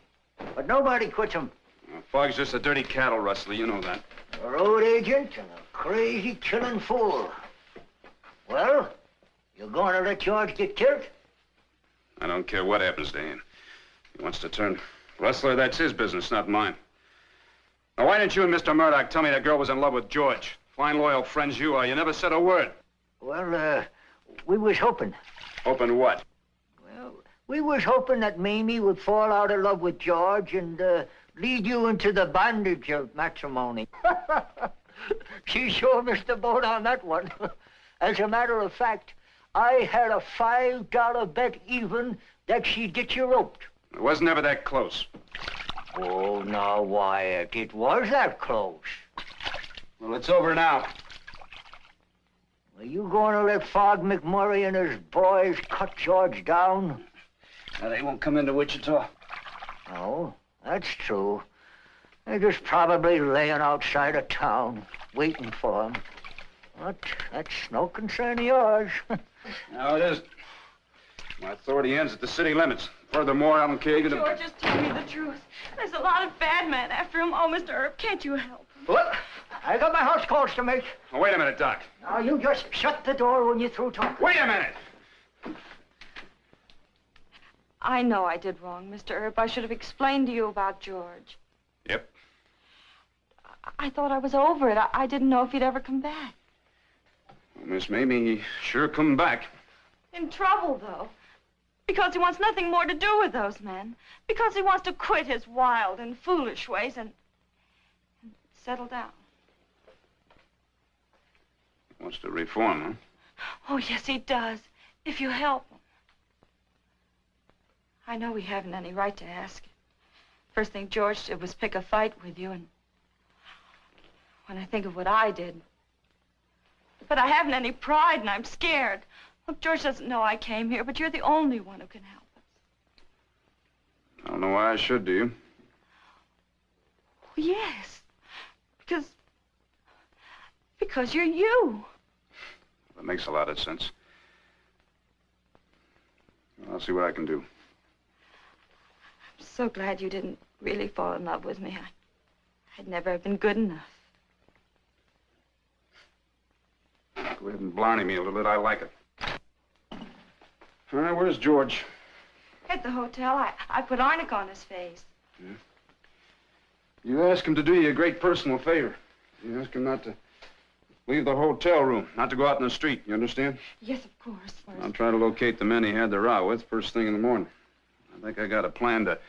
Speaker 8: but nobody quits him.
Speaker 2: Well, Fog's just a dirty cattle rustler, you know that.
Speaker 8: A road agent and a crazy killing fool. Well, you gonna let George get killed?
Speaker 2: I don't care what happens to him. He wants to turn rustler, that's his business, not mine. Now, why didn't you and Mr. Murdoch tell me that girl was in love with George? Fine, loyal friends you are. You never said a word.
Speaker 8: Well, we was hoping.
Speaker 2: Hoping what?
Speaker 8: Well, we was hoping that Mamie would fall out of love with George and lead you into the bondage of matrimony. She sure missed the boat on that one. As a matter of fact, I had a $5 bet even that she'd get you roped.
Speaker 2: It was never that close.
Speaker 8: Oh, now, Wyatt, it was that close.
Speaker 2: Well, it's over now.
Speaker 8: Are you going to let Fog MacMurray and his boys cut George down?
Speaker 2: Now, they won't come into Wichita.
Speaker 8: No, that's true. They're just probably laying outside of town, waiting for him. But that's no concern of yours.
Speaker 2: No, it isn't. My authority ends at the city limits. Furthermore, I don't care even...
Speaker 11: George, just tell me the truth. There's a lot of bad men after him. Oh, Mr. Earp, can't you help him?
Speaker 8: Well, I got my house calls to make.
Speaker 2: Oh, wait a minute, Doc.
Speaker 8: Now, you just shut the door when you're through talking.
Speaker 2: Wait a minute!
Speaker 11: I know I did wrong, Mr. Earp. I should have explained to you about George.
Speaker 2: Yep.
Speaker 11: I thought I was over it. I didn't know if he'd ever come back.
Speaker 2: Well, Miss Mamie, he sure come back.
Speaker 11: In trouble, though. Because he wants nothing more to do with those men. Because he wants to quit his wild and foolish ways and settle down.
Speaker 2: He wants to reform, huh?
Speaker 11: Oh, yes, he does. If you help him. I know we haven't any right to ask. First thing George did was pick a fight with you, and when I think of what I did. But I haven't any pride, and I'm scared. Look, George doesn't know I came here, but you're the only one who can help us.
Speaker 2: I don't know why I should, do you?
Speaker 11: Well, yes. Because you're you.
Speaker 2: That makes a lot of sense. I'll see what I can do.
Speaker 11: I'm so glad you didn't really fall in love with me. I'd never have been good enough.
Speaker 2: Go ahead and blarney me a little bit. I like it. All right, where's George?
Speaker 11: At the hotel. I put arnica on his face.
Speaker 2: Yeah. You ask him to do you a great personal favor. You ask him not to leave the hotel room, not to go out in the street. You understand?
Speaker 11: Yes, of course.
Speaker 2: I'll try to locate the men he had the row with first thing in the morning. I think I got a plan to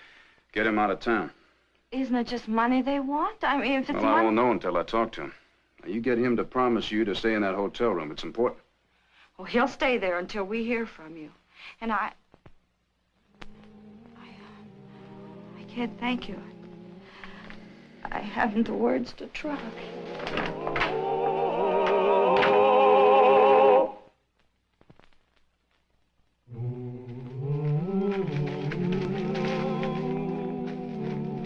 Speaker 2: get him out of town.
Speaker 11: Isn't it just money they want? I mean, if it's
Speaker 2: well, I won't know until I talk to him. Now, you get him to promise you to stay in that hotel room. It's important.
Speaker 11: Well, he'll stay there until we hear from you. And I can't thank you. I haven't the words to try.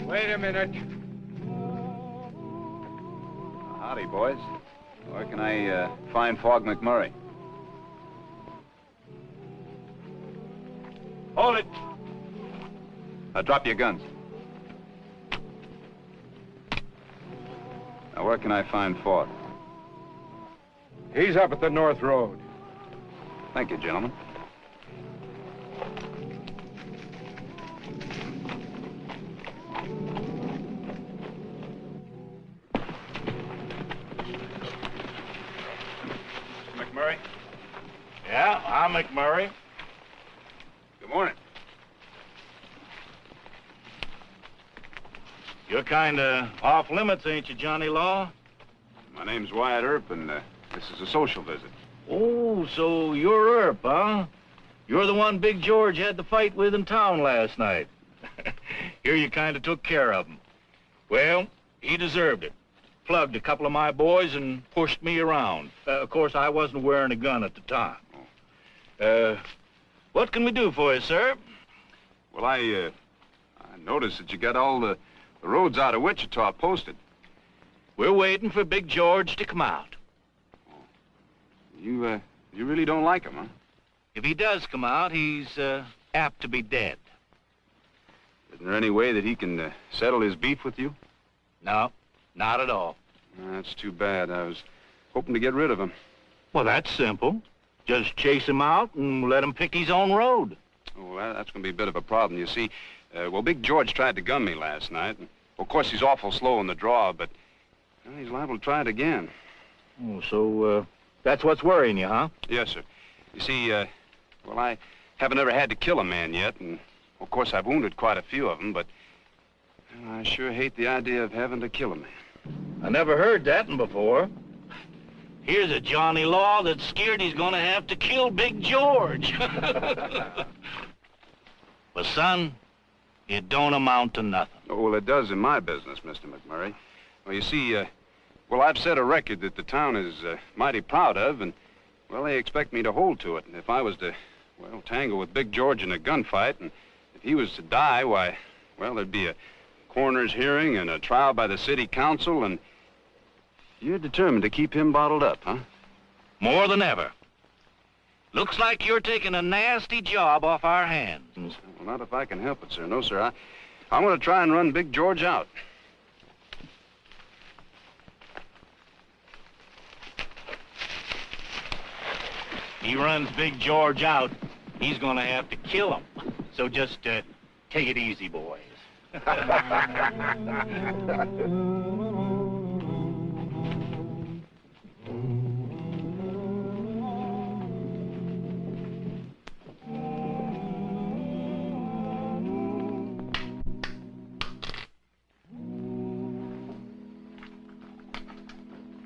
Speaker 7: Wait a minute.
Speaker 2: Howdy, boys. Where can I find Fog MacMurray?
Speaker 9: Hold it.
Speaker 2: Now, drop your guns. Now, where can I find Fog?
Speaker 7: He's up at the North Road.
Speaker 2: Thank you, gentlemen.
Speaker 9: MacMurray? Yeah, I'm MacMurray.
Speaker 2: Good morning.
Speaker 9: You're kind of off limits, ain't you, Johnny Law?
Speaker 2: My name's Wyatt Earp, and this is a social visit.
Speaker 9: Oh, so you're Earp, huh? You're the one Big George had the fight with in town last night. Here you kind of took care of him. Well, he deserved it. Plugged a couple of my boys and pushed me around. Of course, I wasn't wearing a gun at the time. What can we do for you, sir?
Speaker 2: Well, I noticed that you got all the roads out of Wichita posted.
Speaker 9: We're waiting for Big George to come out.
Speaker 2: You really don't like him, huh?
Speaker 9: If he does come out, he's apt to be dead.
Speaker 2: Isn't there any way that he can settle his beef with you?
Speaker 9: No, not at all.
Speaker 2: That's too bad. I was hoping to get rid of him.
Speaker 9: Well, that's simple. Just chase him out and let him pick his own road.
Speaker 2: Oh, well, that's going to be a bit of a problem. You see, well, Big George tried to gun me last night. And, of course, he's awful slow in the draw, but well, he's liable to try it again.
Speaker 9: Oh, so that's what's worrying you, huh?
Speaker 2: Yes, sir. You see, well, I haven't ever had to kill a man yet, and, of course, I've wounded quite a few of them, but well, I sure hate the idea of having to kill a man.
Speaker 9: I never heard that one before. Here's a Johnny Law that's scared he's gonna have to kill Big George. But, son, it don't amount to nothing.
Speaker 2: Oh, well, it does in my business, Mr. MacMurray. Well, you see, well, I've set a record that the town is mighty proud of, and, well, they expect me to hold to it. And if I was to, well, tangle with Big George in a gunfight, and if he was to die, why, well, there'd be a coroner's hearing and a trial by the city council, and you're determined to keep him bottled up, huh?
Speaker 9: More than ever. Looks like you're taking a nasty job off our hands.
Speaker 2: Well, not if I can help it, sir. No, sir. I'm going to try and run Big George out.
Speaker 9: He runs Big George out, he's gonna have to kill him. So just take it easy, boys.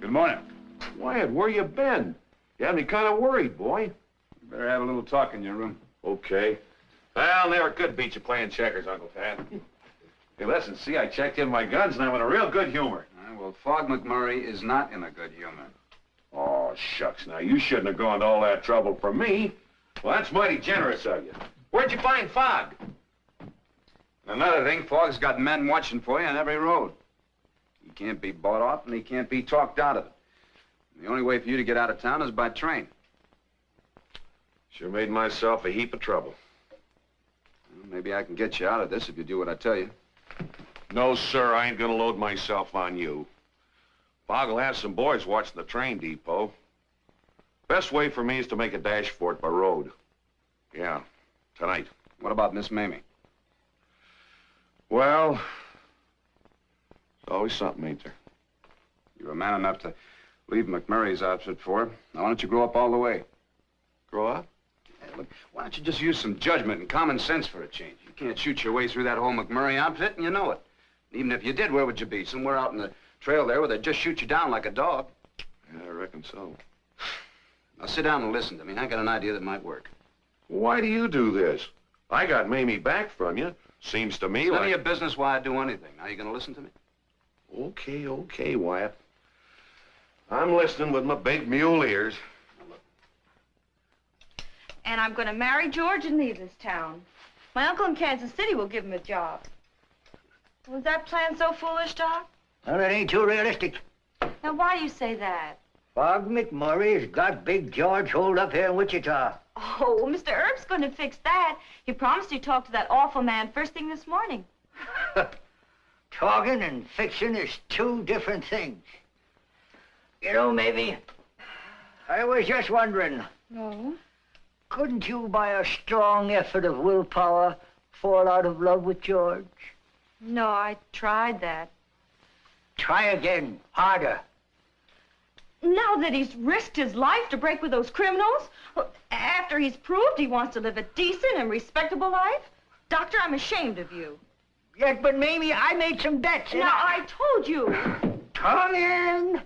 Speaker 2: Good morning.
Speaker 13: Wyatt, where you been? You had me kind of worried, boy.
Speaker 2: You better have a little talk in your room.
Speaker 13: Okay. Well, never could beat you playing checkers, Uncle Tad. Hey, listen, see, I checked in my guns and I'm in a real good humor.
Speaker 2: Well, Fog MacMurray is not in a good humor.
Speaker 13: Oh, shucks, now, you shouldn't have gone to all that trouble for me. Well, that's mighty generous of you. Where'd you find Fog?
Speaker 2: Another thing, Fog's got men watching for you on every road. He can't be bought off and he can't be talked out of it. The only way for you to get out of town is by train.
Speaker 13: Sure made myself a heap of trouble.
Speaker 2: Well, maybe I can get you out of this if you do what I tell you.
Speaker 13: No, sir, I ain't gonna load myself on you. Fog'll have some boys watching the train depot. Best way for me is to make a dash for it by road. Yeah, tonight.
Speaker 2: What about Miss Mamie?
Speaker 13: Well, there's always something, ain't there?
Speaker 2: You were man enough to leave MacMurray's outfit for her. Now, why don't you grow up all the way?
Speaker 13: Grow up?
Speaker 2: Hey, look, why don't you just use some judgment and common sense for a change? You can't shoot your way through that whole MacMurray outfit, and you know it. Even if you did, where would you be? Somewhere out in the trail there where they'd just shoot you down like a dog.
Speaker 13: Yeah, I reckon so.
Speaker 2: Now, sit down and listen to me. I got an idea that might work.
Speaker 13: Why do you do this? I got Mamie back from you. Seems to me
Speaker 2: It's
Speaker 13: like...
Speaker 2: none of your business why I do anything. Now, you gonna listen to me?
Speaker 13: Okay, Wyatt. I'm listening with my big mule ears.
Speaker 11: And I'm going to marry George and leave this town. My uncle in Kansas City will give him a job. Was that plan so foolish, Doc?
Speaker 8: Well, it ain't too realistic.
Speaker 11: Now, why do you say that?
Speaker 8: Fog MacMurray's got Big George holed up here in Wichita.
Speaker 11: Oh, well, Mr. Earp's going to fix that. He promised he'd talk to that awful man first thing this morning.
Speaker 8: Talking and fixing is two different things. You know, maybe, I was just wondering.
Speaker 11: No?
Speaker 8: Couldn't you, by a strong effort of willpower, fall out of love with George?
Speaker 11: No, I tried that.
Speaker 8: Try again, harder.
Speaker 11: Now that he's risked his life to break with those criminals, after he's proved he wants to live a decent and respectable life, Doctor, I'm ashamed of you.
Speaker 8: Yes, but Mamie, I made some bets.
Speaker 11: Now, I told you.
Speaker 8: Come in.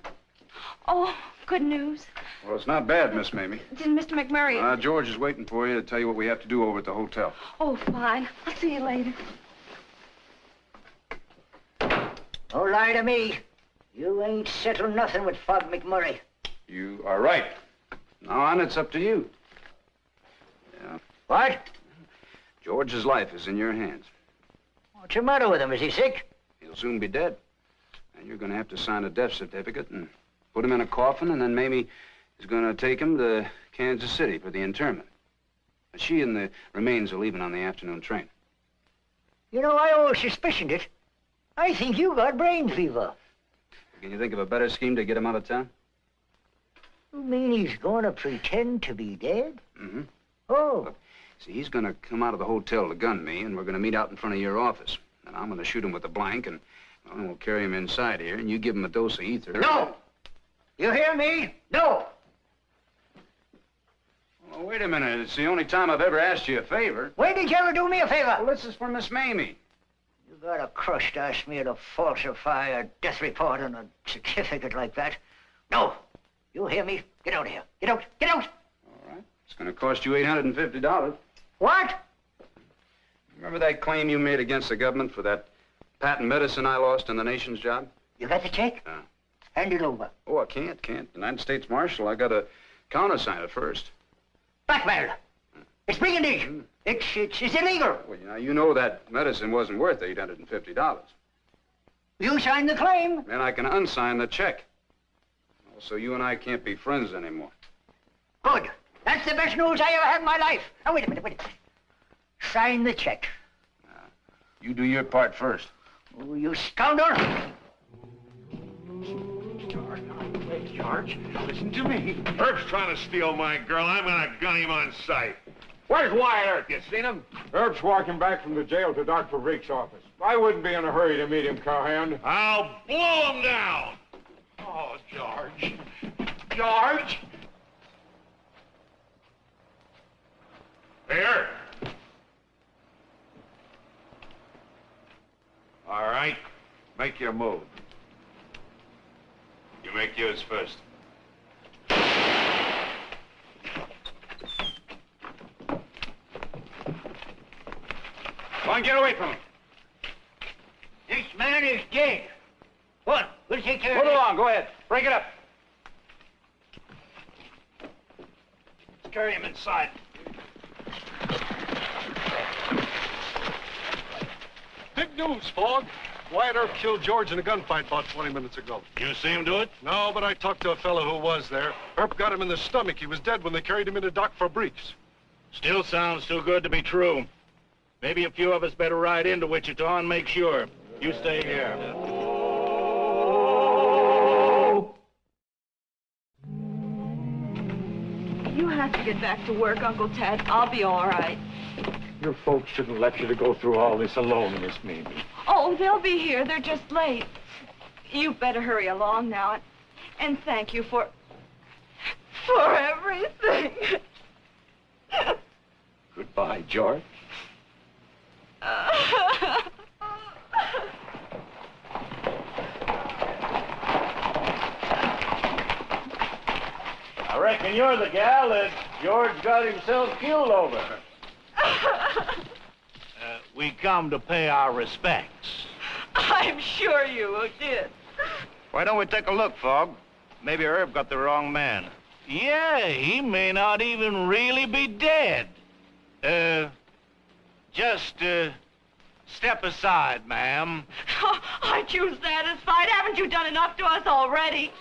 Speaker 11: Oh, good news.
Speaker 2: Well, it's not bad, Miss Mamie.
Speaker 11: Didn't Mr. MacMurray...
Speaker 2: George is waiting for you to tell you what we have to do over at the hotel.
Speaker 11: Oh, fine. I'll see you later.
Speaker 8: Don't lie to me. You ain't settled nothing with Fog MacMurray.
Speaker 2: You are right. Now on, it's up to you. Yeah.
Speaker 8: What?
Speaker 2: George's life is in your hands.
Speaker 8: What's the matter with him? Is he sick?
Speaker 2: He'll soon be dead. And you're going to have to sign a death certificate and put him in a coffin, and then Mamie is going to take him to Kansas City for the interment. She and the remains are leaving on the afternoon train.
Speaker 8: You know, I always suspicioned it. I think you got brain fever.
Speaker 2: Can you think of a better scheme to get him out of town?
Speaker 8: You mean he's going to pretend to be dead?
Speaker 2: Mm-hmm.
Speaker 8: Oh.
Speaker 2: Look, see, he's going to come out of the hotel to gun me, and we're going to meet out in front of your office. And I'm going to shoot him with a blank, and well, we'll carry him inside here, and you give him a dose of ether.
Speaker 8: No! You hear me? No!
Speaker 2: Well, wait a minute. It's the only time I've ever asked you a favor.
Speaker 8: When did you ever do me a favor?
Speaker 2: Well, this is for Miss Mamie.
Speaker 8: You got a crush to ask me to falsify a death report on a certificate like that? No! You hear me? Get out of here. Get out. Get out!
Speaker 2: All right. It's going to cost you $850.
Speaker 8: What?
Speaker 2: Remember that claim you made against the government for that patent medicine I lost in the nation's job?
Speaker 8: You got the check? Hand it over.
Speaker 2: Oh, I can't. United States Marshal, I got to countersign it first.
Speaker 8: Blackmail. It's brigandage. It's illegal.
Speaker 2: Well, you know that medicine wasn't worth $850.
Speaker 8: You signed the claim.
Speaker 2: And I can unsign the check. So you and I can't be friends anymore.
Speaker 8: Good. That's the best news I ever had in my life. Now, wait a minute. Sign the check.
Speaker 2: You do your part first.
Speaker 8: Oh, you scoundrel!
Speaker 12: George, listen to me.
Speaker 13: Earp's trying to steal my girl. I'm going to gun him on sight.
Speaker 6: Where's Wyatt Earp? You seen him? Earp's walking back from the jail to Dr. Rake's office. I wouldn't be in a hurry to meet him, cowhand.
Speaker 13: I'll blow him down.
Speaker 12: Oh, George. George!
Speaker 13: Hey, Earp. All right. Make your move. You make yours first.
Speaker 2: Go on, get away from him.
Speaker 8: This man is dead. What? We'll take care of it.
Speaker 2: Move along, go ahead. Break it up. Let's carry him inside.
Speaker 14: Big news, Fog. Wyatt Earp killed George in a gunfight about 20 minutes ago.
Speaker 9: You see him do it?
Speaker 14: No, but I talked to a fellow who was there. Earp got him in the stomach. He was dead when they carried him into dock for briefs.
Speaker 9: Still sounds too good to be true. Maybe a few of us better ride into Wichita and make sure. You stay here.
Speaker 11: You have to get back to work, Uncle Tad. I'll be all right.
Speaker 12: Your folks shouldn't let you to go through all this alone, Miss Mamie.
Speaker 11: Oh, they'll be here. They're just late. You better hurry along now. And thank you for everything.
Speaker 12: Goodbye, George.
Speaker 9: I reckon you're the gal that George got himself killed over. We come to pay our respects.
Speaker 11: I'm sure you did.
Speaker 9: Why don't we take a look, Fog? Maybe Earp got the wrong man. Yeah, he may not even really be dead. Just step aside, ma'am.
Speaker 11: Aren't you satisfied? Haven't you done enough to us already?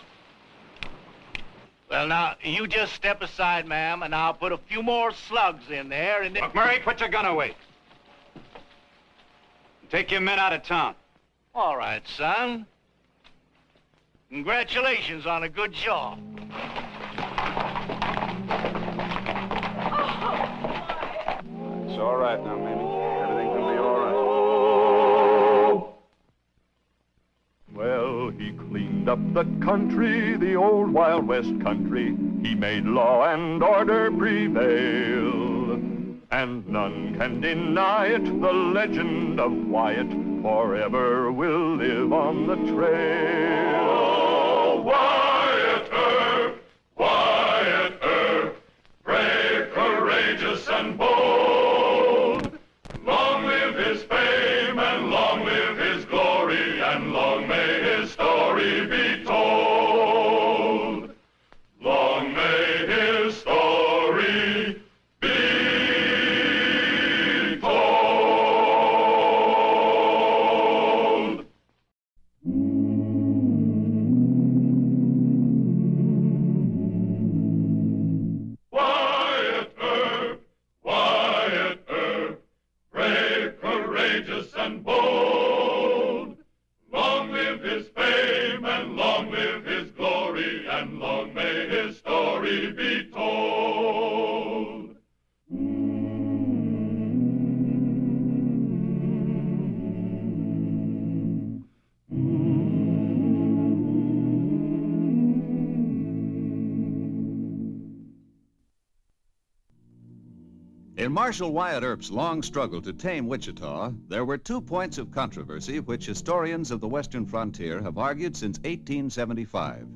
Speaker 9: Well, now, you just step aside, ma'am, and I'll put a few more slugs in there, and then...
Speaker 2: MacMurray, put your gun away. Take your men out of town.
Speaker 9: All right, son. Congratulations on a good job.
Speaker 2: It's all right now, Mamie. Everything will be all right.
Speaker 1: Well, he cleaned up the country, the old Wild West country. He made law and order prevail. And none can deny it, the legend of Wyatt forever will live on the trail. Oh, Wyatt Earp, brave, courageous, and bold. Long live his fame, and long live his glory, and long may his story be told. Long may his story be told. story be told.
Speaker 10: In Marshal Wyatt Earp's long struggle to tame Wichita, there were 2 points of controversy which historians of the western frontier have argued since 1875.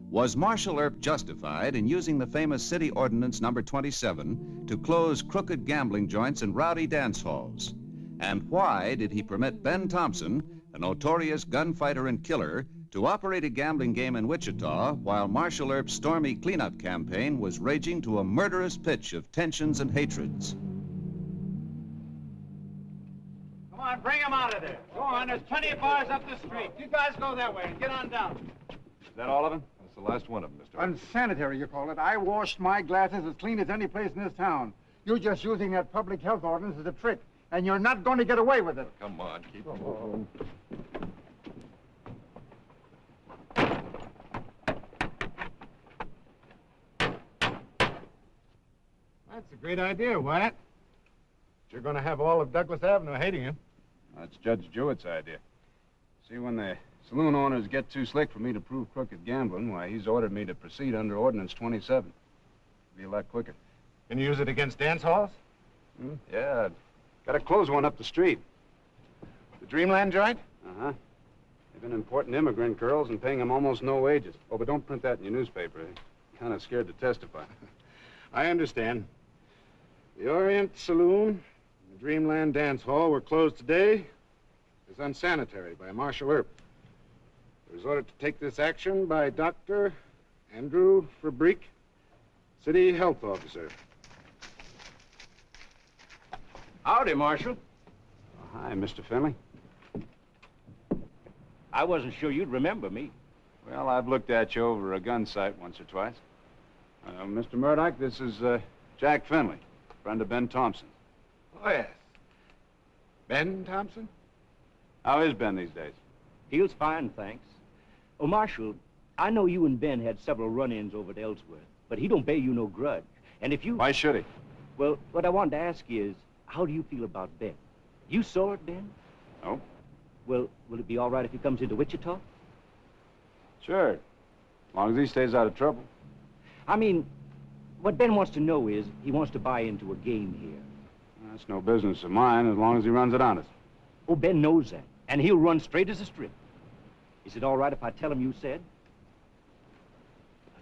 Speaker 10: Was Marshall Earp justified in using the famous City Ordinance Number 27 to close crooked gambling joints and rowdy dance halls? And why did he permit Ben Thompson, a notorious gunfighter and killer, to operate a gambling game in Wichita while Marshall Earp's stormy cleanup campaign was raging to a murderous pitch of tensions and hatreds?
Speaker 15: Come on, bring him out of there. Go on, there's plenty of bars up the street. You guys go that way and get on down.
Speaker 2: Is that all of them?
Speaker 14: That's the last one of them, Mr.
Speaker 7: Unsanitary, you call it. I washed my glasses as clean as any place in this town. You're just using that public health ordinance as a trick, and you're not going to get away with it.
Speaker 14: Come on, keep moving.
Speaker 3: That's a great idea, Wyatt. You're going to have all of Douglas Avenue hating you.
Speaker 2: That's Judge Jewett's idea. See, when the saloon owners get too slick for me to prove crooked gambling, why, he's ordered me to proceed under Ordinance 27. Be a lot quicker.
Speaker 3: Can you use it against dance halls?
Speaker 2: Yeah, got to close one up the street.
Speaker 3: The Dreamland joint?
Speaker 2: Uh-huh. They've been importing immigrant girls and paying them almost no wages. Oh, but don't print that in your newspaper. I'm kind of scared to testify.
Speaker 3: I understand. The Orient Saloon and the Dreamland Dance Hall were closed today as unsanitary by Marshall Earp. I was ordered to take this action by Dr. Andrew Fabrique, City Health Officer.
Speaker 16: Howdy, Marshal.
Speaker 2: Oh, hi, Mr. Finley.
Speaker 16: I wasn't sure you'd remember me.
Speaker 2: Well, I've looked at you over a gun sight once or twice. Mr. Murdoch, this is Jack Finley, friend of Ben Thompson.
Speaker 3: Oh, yes. Ben Thompson?
Speaker 2: How is Ben these days?
Speaker 16: Feels fine, thanks. Oh, Marshal, I know you and Ben had several run-ins over at Ellsworth, but he don't bear you no grudge. And if you...
Speaker 2: Why should he?
Speaker 16: Well, what I wanted to ask you is, how do you feel about Ben? You saw it, Ben?
Speaker 2: No.
Speaker 16: Well, will it be all right if he comes into Wichita?
Speaker 2: Sure. As long as he stays out of trouble.
Speaker 16: I mean, what Ben wants to know is, he wants to buy into a game here.
Speaker 2: That's no business of mine, as long as he runs it honest.
Speaker 16: Oh, Ben knows that, and he'll run straight as a strip. Is it all right if I tell him you said?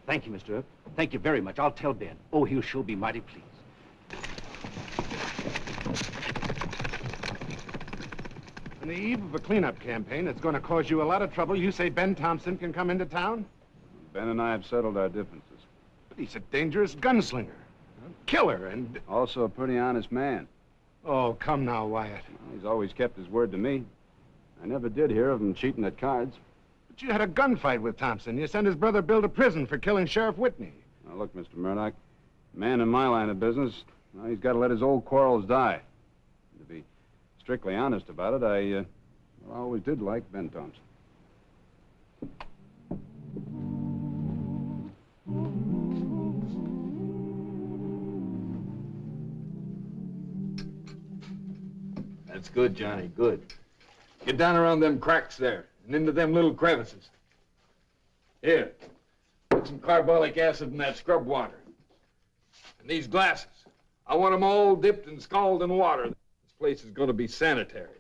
Speaker 16: Thank you, Mr. Earp. Thank you very much. I'll tell Ben. Oh, he'll sure be mighty pleased.
Speaker 3: On the eve of a cleanup campaign that's going to cause you a lot of trouble, you say Ben Thompson can come into town?
Speaker 2: Ben and I have settled our differences.
Speaker 3: But he's a dangerous gunslinger, a killer, and...
Speaker 2: Also a pretty honest man.
Speaker 3: Oh, come now, Wyatt.
Speaker 2: Well, he's always kept his word to me. I never did hear of him cheating at cards.
Speaker 3: But you had a gunfight with Thompson. You sent his brother Bill to prison for killing Sheriff Whitney.
Speaker 2: Now, look, Mr. Murdoch, a man in my line of business, well, he's got to let his old quarrels die. To be strictly honest about it, I always did like Ben Thompson.
Speaker 6: That's good, Johnny, good. Get down around them cracks there and into them little crevices. Here, put some carbolic acid in that scrub water. And these glasses, I want them all dipped and scalded in water. This place is going to be sanitary.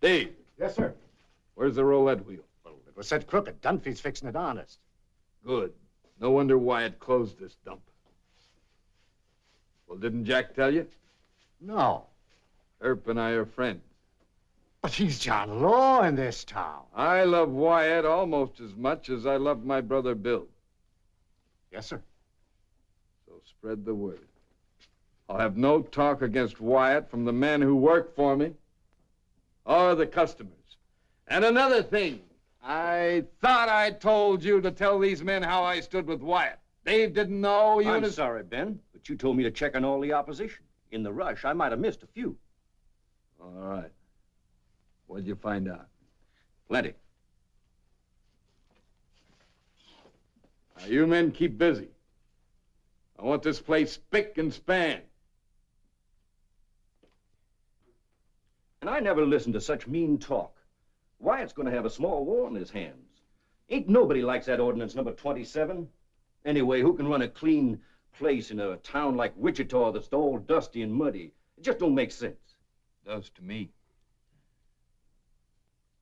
Speaker 6: Dave.
Speaker 5: Yes, sir.
Speaker 6: Where's the roulette wheel?
Speaker 5: Well, it was set crooked. Dunphy's fixing it honest.
Speaker 6: Good. No wonder Wyatt closed this dump. Well, didn't Jack tell you?
Speaker 5: No.
Speaker 6: Earp and I are friends.
Speaker 5: But he's John Law in this town.
Speaker 6: I love Wyatt almost as much as I love my brother Bill.
Speaker 5: Yes, sir.
Speaker 6: So spread the word. I'll have no talk against Wyatt from the men who work for me or the customers. And another thing, I thought I told you to tell these men how I stood with Wyatt. Dave didn't know you...
Speaker 16: I'm sorry, Ben, but you told me to check on all the opposition. In the rush, I might have missed a few.
Speaker 6: All right. What'd you find out?
Speaker 16: Plenty.
Speaker 6: Now, you men keep busy. I want this place spick and span.
Speaker 16: And I never listened to such mean talk. Wyatt's going to have a small war on his hands. Ain't nobody likes that ordinance number 27. Anyway, who can run a clean place in a town like Wichita that's all dusty and muddy? It just don't make sense.
Speaker 6: Does to me.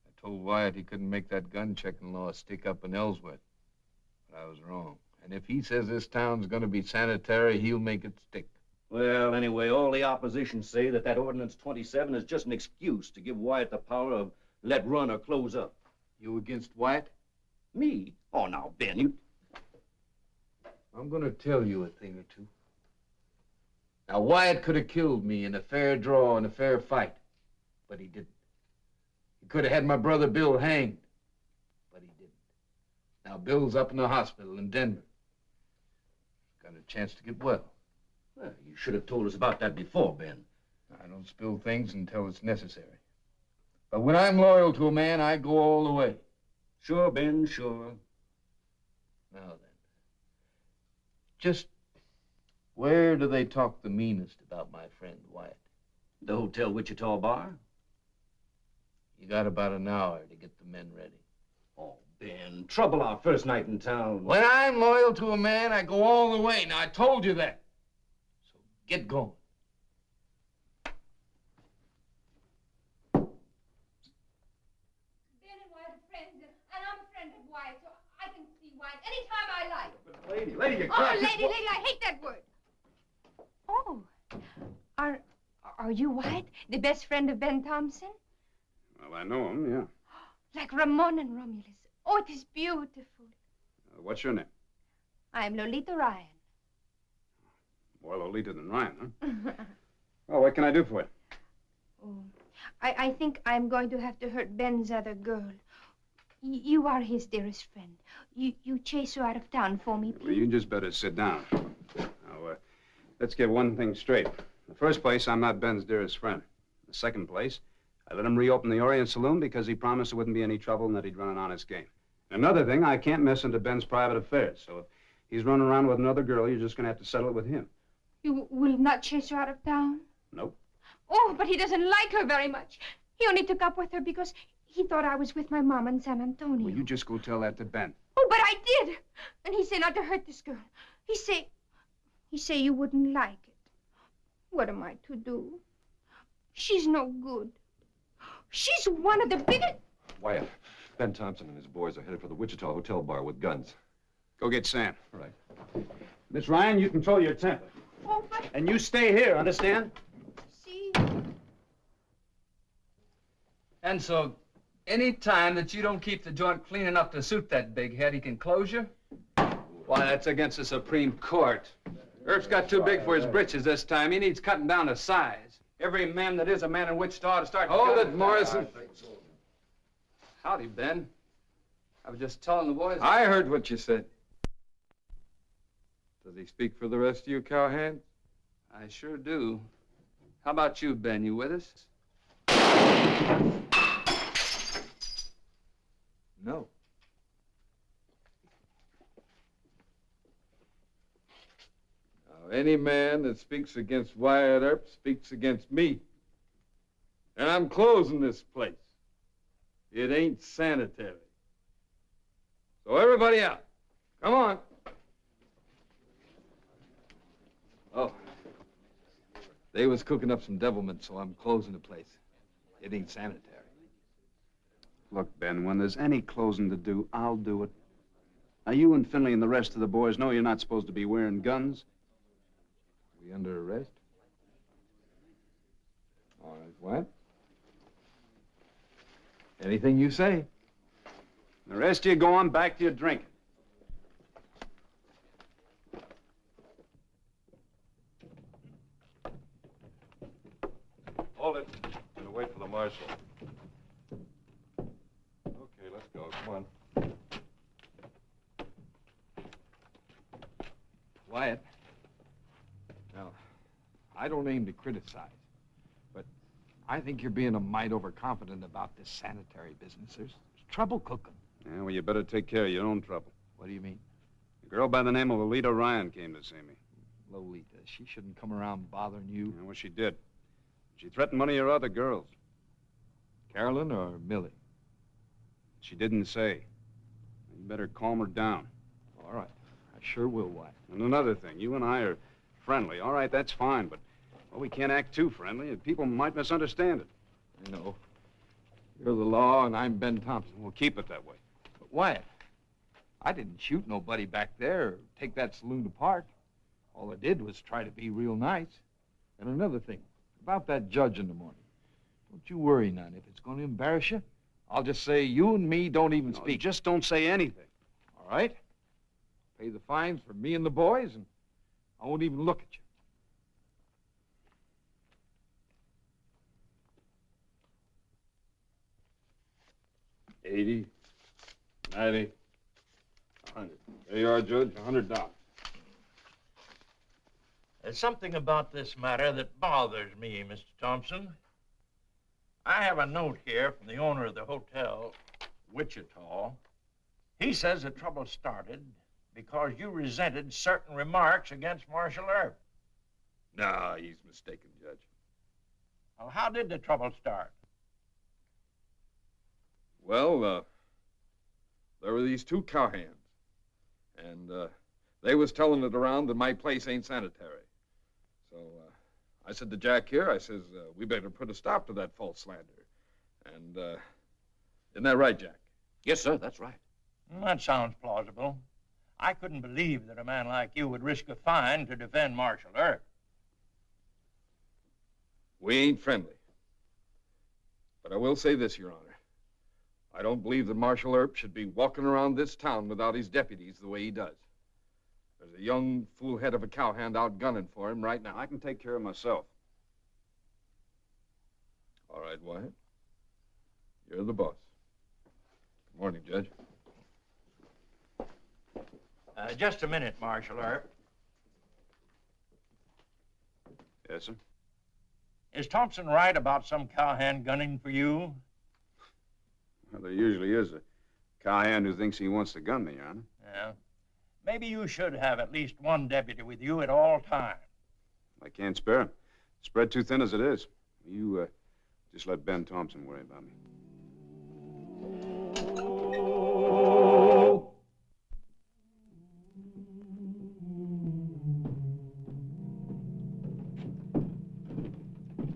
Speaker 6: I told Wyatt he couldn't make that gun-checking law stick up in Ellsworth. But I was wrong. And if he says this town's going to be sanitary, he'll make it stick.
Speaker 16: Well, anyway, all the opposition say that ordinance 27 is just an excuse to give Wyatt the power of let run or close up.
Speaker 6: You against Wyatt?
Speaker 16: Me? Oh, now, Ben, you...
Speaker 6: I'm going to tell you a thing or two. Now, Wyatt could have killed me in a fair draw and a fair fight, but he didn't. He could have had my brother Bill hanged, but he didn't. Now, Bill's up in the hospital in Denver. Got a chance to get well.
Speaker 16: Well, you should have told us about that before, Ben.
Speaker 6: I don't spill things until it's necessary. But when I'm loyal to a man, I go all the way.
Speaker 16: Sure, Ben, sure.
Speaker 6: Now then, just where do they talk the meanest about my friend Wyatt?
Speaker 16: The Hotel Wichita bar?
Speaker 6: You got about an hour to get the men ready.
Speaker 16: Oh, Ben, trouble our first night in town.
Speaker 6: When I'm loyal to a man, I go all the way. Now, I told you that. So get going.
Speaker 17: Anytime I like.
Speaker 6: But lady, you
Speaker 17: Oh,
Speaker 6: can't...
Speaker 17: lady, I hate that word. Oh, are you Wyatt, the best friend of Ben Thompson?
Speaker 2: Well, I know him, yeah.
Speaker 17: Like Ramon and Romulus. Oh, it is beautiful.
Speaker 2: What's your name?
Speaker 17: I am Lolita Ryan.
Speaker 2: More Lolita than Ryan, huh? Well, what can I do for you?
Speaker 17: Oh, I think I'm going to have to hurt Ben's other girl. You are his dearest friend. You chase her out of town for me, please.
Speaker 2: Well, you just better sit down. Now, let's get one thing straight. In the first place, I'm not Ben's dearest friend. In the second place, I let him reopen the Orient Saloon because he promised there wouldn't be any trouble and that he'd run an honest game. And another thing, I can't mess into Ben's private affairs. So if he's running around with another girl, you're just going to have to settle it with him.
Speaker 17: You will not chase her out of town?
Speaker 2: Nope.
Speaker 17: Oh, but he doesn't like her very much. He only took up with her because he thought I was with my mom in San Antonio.
Speaker 2: Well, you just go tell that to Ben.
Speaker 17: Oh, but I did. And he said not to hurt this girl. He say you wouldn't like it. What am I to do? She's no good. She's one of the biggest...
Speaker 14: Wyatt, Ben Thompson and his boys are headed for the Wichita Hotel bar with guns.
Speaker 2: Go get Sam.
Speaker 14: All right.
Speaker 2: Miss Ryan, you control your temper.
Speaker 17: Oh, but...
Speaker 2: And you stay here, understand?
Speaker 17: See?
Speaker 18: And so, any time that you don't keep the joint clean enough to suit that big head, he can close you? Why, that's against the Supreme Court. Earp's got too big for his britches this time. He needs cutting down to size. Every man that is a man in Wichita ought to start...
Speaker 6: Hold it, Morrison.
Speaker 18: Howdy, Ben. I was just telling the boys...
Speaker 6: I heard what you said. Does he speak for the rest of you, cowhands?
Speaker 18: I sure do. How about you, Ben? You with us?
Speaker 6: No. Now, any man that speaks against Wyatt Earp speaks against me. And I'm closing this place. It ain't sanitary. So everybody out. Come on. Oh. They was cooking up some devilment, so I'm closing the place. It ain't sanitary.
Speaker 2: Look, Ben, when there's any closing to do, I'll do it. Now, you and Finley and the rest of the boys know you're not supposed to be wearing guns.
Speaker 6: We under arrest? All right, what? Anything you say.
Speaker 2: The rest of you go on back to your drinking.
Speaker 14: Hold it. I'm gonna wait for the marshal. Okay, let's go. Come on.
Speaker 6: Wyatt. Now, I don't aim to criticize, but I think you're being a mite overconfident about this sanitary business. There's trouble cooking.
Speaker 2: Yeah, well, you better take care of your own trouble.
Speaker 6: What do you mean?
Speaker 2: A girl by the name of Lolita Ryan came to see me.
Speaker 6: Lolita, she shouldn't come around bothering you.
Speaker 2: Yeah, well, she did. She threatened one of your other girls.
Speaker 6: Carolyn or Millie?
Speaker 2: She didn't say. You better calm her down.
Speaker 6: All right. I sure will, Wyatt.
Speaker 2: And another thing, you and I are friendly. All right, that's fine, but well, we can't act too friendly, and people might misunderstand it.
Speaker 6: I know. You're the law, and I'm Ben Thompson.
Speaker 2: We'll keep it that way.
Speaker 6: But Wyatt, I didn't shoot nobody back there or take that saloon apart. All I did was try to be real nice. And another thing, about that judge in the morning. Don't you worry none. If it's going to embarrass you, I'll just say you and me don't even speak.
Speaker 2: Just don't say anything.
Speaker 6: All right? Pay the fines for me and the boys, and I won't even look at you. $80, $90, $100. There you are, Judge, $100.
Speaker 9: There's something about this matter that bothers me, Mr. Thompson. I have a note here from the owner of the hotel, Wichita. He says the trouble started because you resented certain remarks against Marshall Earp.
Speaker 6: No, he's mistaken, Judge.
Speaker 9: Well, how did the trouble start?
Speaker 6: Well, there were these two cowhands, and they was telling it around that my place ain't sanitary. So I said to Jack here, I says, we better put a stop to that false slander. And isn't that right, Jack?
Speaker 16: Yes, sir, that's right.
Speaker 9: That sounds plausible. I couldn't believe that a man like you would risk a fine to defend Marshall Earp.
Speaker 6: We ain't friendly. But I will say this, Your Honor. I don't believe that Marshall Earp should be walking around this town without his deputies the way he does. There's a young foolhead of a cowhand out gunning for him right now.
Speaker 2: I can take care of myself.
Speaker 6: All right, Wyatt. You're the boss. Good morning, Judge.
Speaker 9: Just a minute, Marshall Earp.
Speaker 2: Yes, sir?
Speaker 9: Is Thompson right about some cowhand gunning for you?
Speaker 2: Well, there usually is a cowhand who thinks he wants to gun me, Your Honor.
Speaker 9: Yeah. Maybe you should have at least one deputy with you at all times.
Speaker 2: I can't spare him. Spread too thin as it is. You just let Ben Thompson worry about me.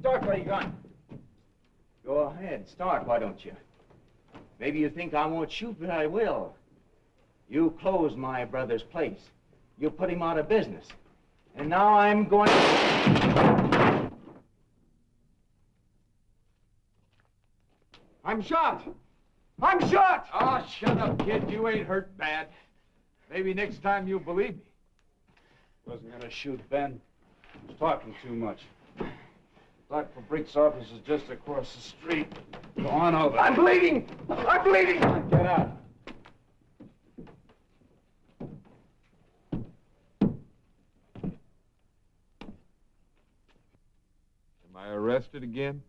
Speaker 15: Start what you got. Go ahead, start, why don't you? Maybe you think I won't shoot, but I will. You closed my brother's place. You put him out of business. And now I'm going to...
Speaker 6: I'm shot! I'm shot! Oh, shut up, kid. You ain't hurt bad. Maybe next time you'll believe me.
Speaker 2: Wasn't gonna shoot Ben. He was talking too much. Doc Fabric's office is just across the street. Go on over.
Speaker 6: I'm bleeding! I'm bleeding!
Speaker 2: Get out.
Speaker 6: Am I arrested again?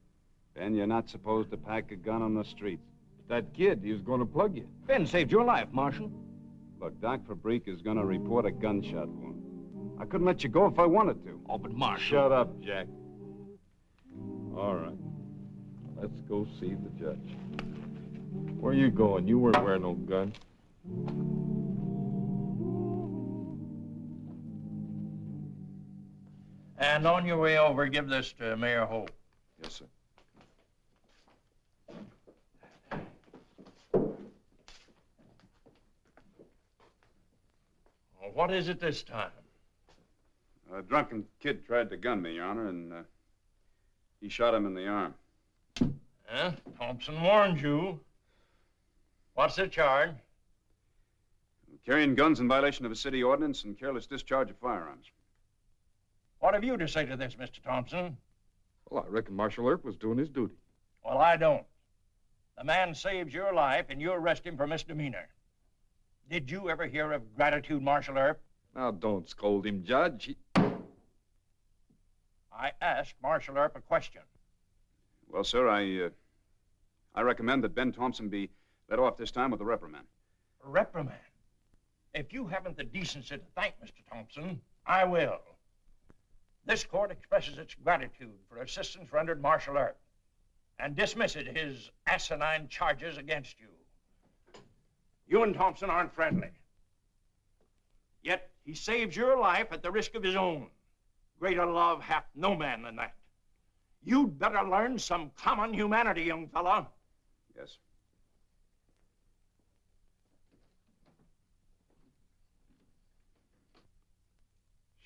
Speaker 2: Ben, you're not supposed to pack a gun on the streets.
Speaker 6: That kid, he was going to plug you.
Speaker 15: Ben saved your life, Marshal.
Speaker 2: Look, Doc Fabric is going to report a gunshot wound. I couldn't let you go if I wanted to.
Speaker 15: Oh, but Marshal...
Speaker 6: Shut up, Jack. All right. Let's go see the judge. Where you going? You weren't wearing no gun.
Speaker 9: And on your way over, give this to Mayor Hope.
Speaker 2: Yes, sir.
Speaker 9: Well, what is it this time?
Speaker 2: A drunken kid tried to gun me, Your Honor, and he shot him in the arm.
Speaker 9: Thompson warned you. What's the charge?
Speaker 2: Carrying guns in violation of a city ordinance and careless discharge of firearms.
Speaker 9: What have you to say to this, Mr. Thompson?
Speaker 6: Well, I reckon Marshall Earp was doing his duty.
Speaker 9: Well, I don't. The man saves your life, and you arrest him for misdemeanor. Did you ever hear of gratitude, Marshall Earp?
Speaker 6: Now, don't scold him, Judge.
Speaker 9: I asked Marshall Earp a question.
Speaker 2: Well, sir, I recommend that Ben Thompson be let off this time with a reprimand.
Speaker 9: Reprimand? If you haven't the decency to thank Mr. Thompson, I will.
Speaker 12: This court expresses its gratitude for assistance rendered Marshall Earp and dismisses his asinine charges against you. You and Thompson aren't friendly. Yet he saves your life at the risk of his own. Greater love hath no man than that. You'd better learn some common humanity, young fella.
Speaker 2: Yes.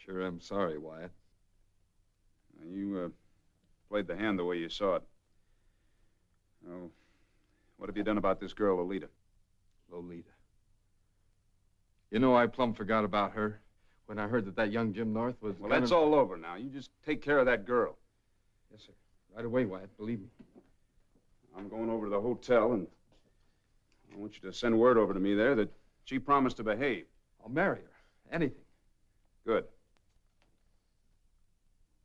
Speaker 6: Sure, I'm sorry, Wyatt.
Speaker 2: You played the hand the way you saw it. Oh, what have you done about this girl, Lolita?
Speaker 6: Lolita. You know, I plumb forgot about her when I heard that young Jim North was...
Speaker 2: Well, that's all over now. You just take care of that girl.
Speaker 6: Yes, sir. Right away, Wyatt, believe me.
Speaker 2: I'm going over to the hotel, and I want you to send word over to me there that she promised to behave.
Speaker 6: I'll marry her. Anything.
Speaker 2: Good.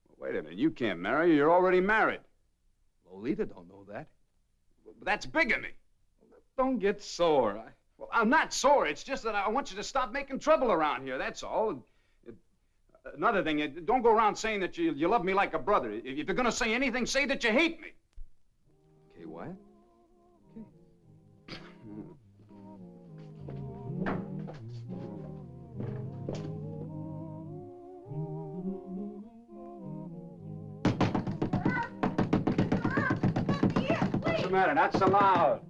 Speaker 2: Well, wait a minute. You can't marry her. You're already married.
Speaker 6: Lolita don't know that.
Speaker 2: But that's bigamy.
Speaker 6: Don't get sore.
Speaker 2: Well, I'm not sore. It's just that I want you to stop making trouble around here. That's all. Another thing, don't go around saying that you love me like a brother. If you're going to say anything, say that you hate me.
Speaker 6: Okay, Wyatt?
Speaker 2: What's the matter? Not so loud.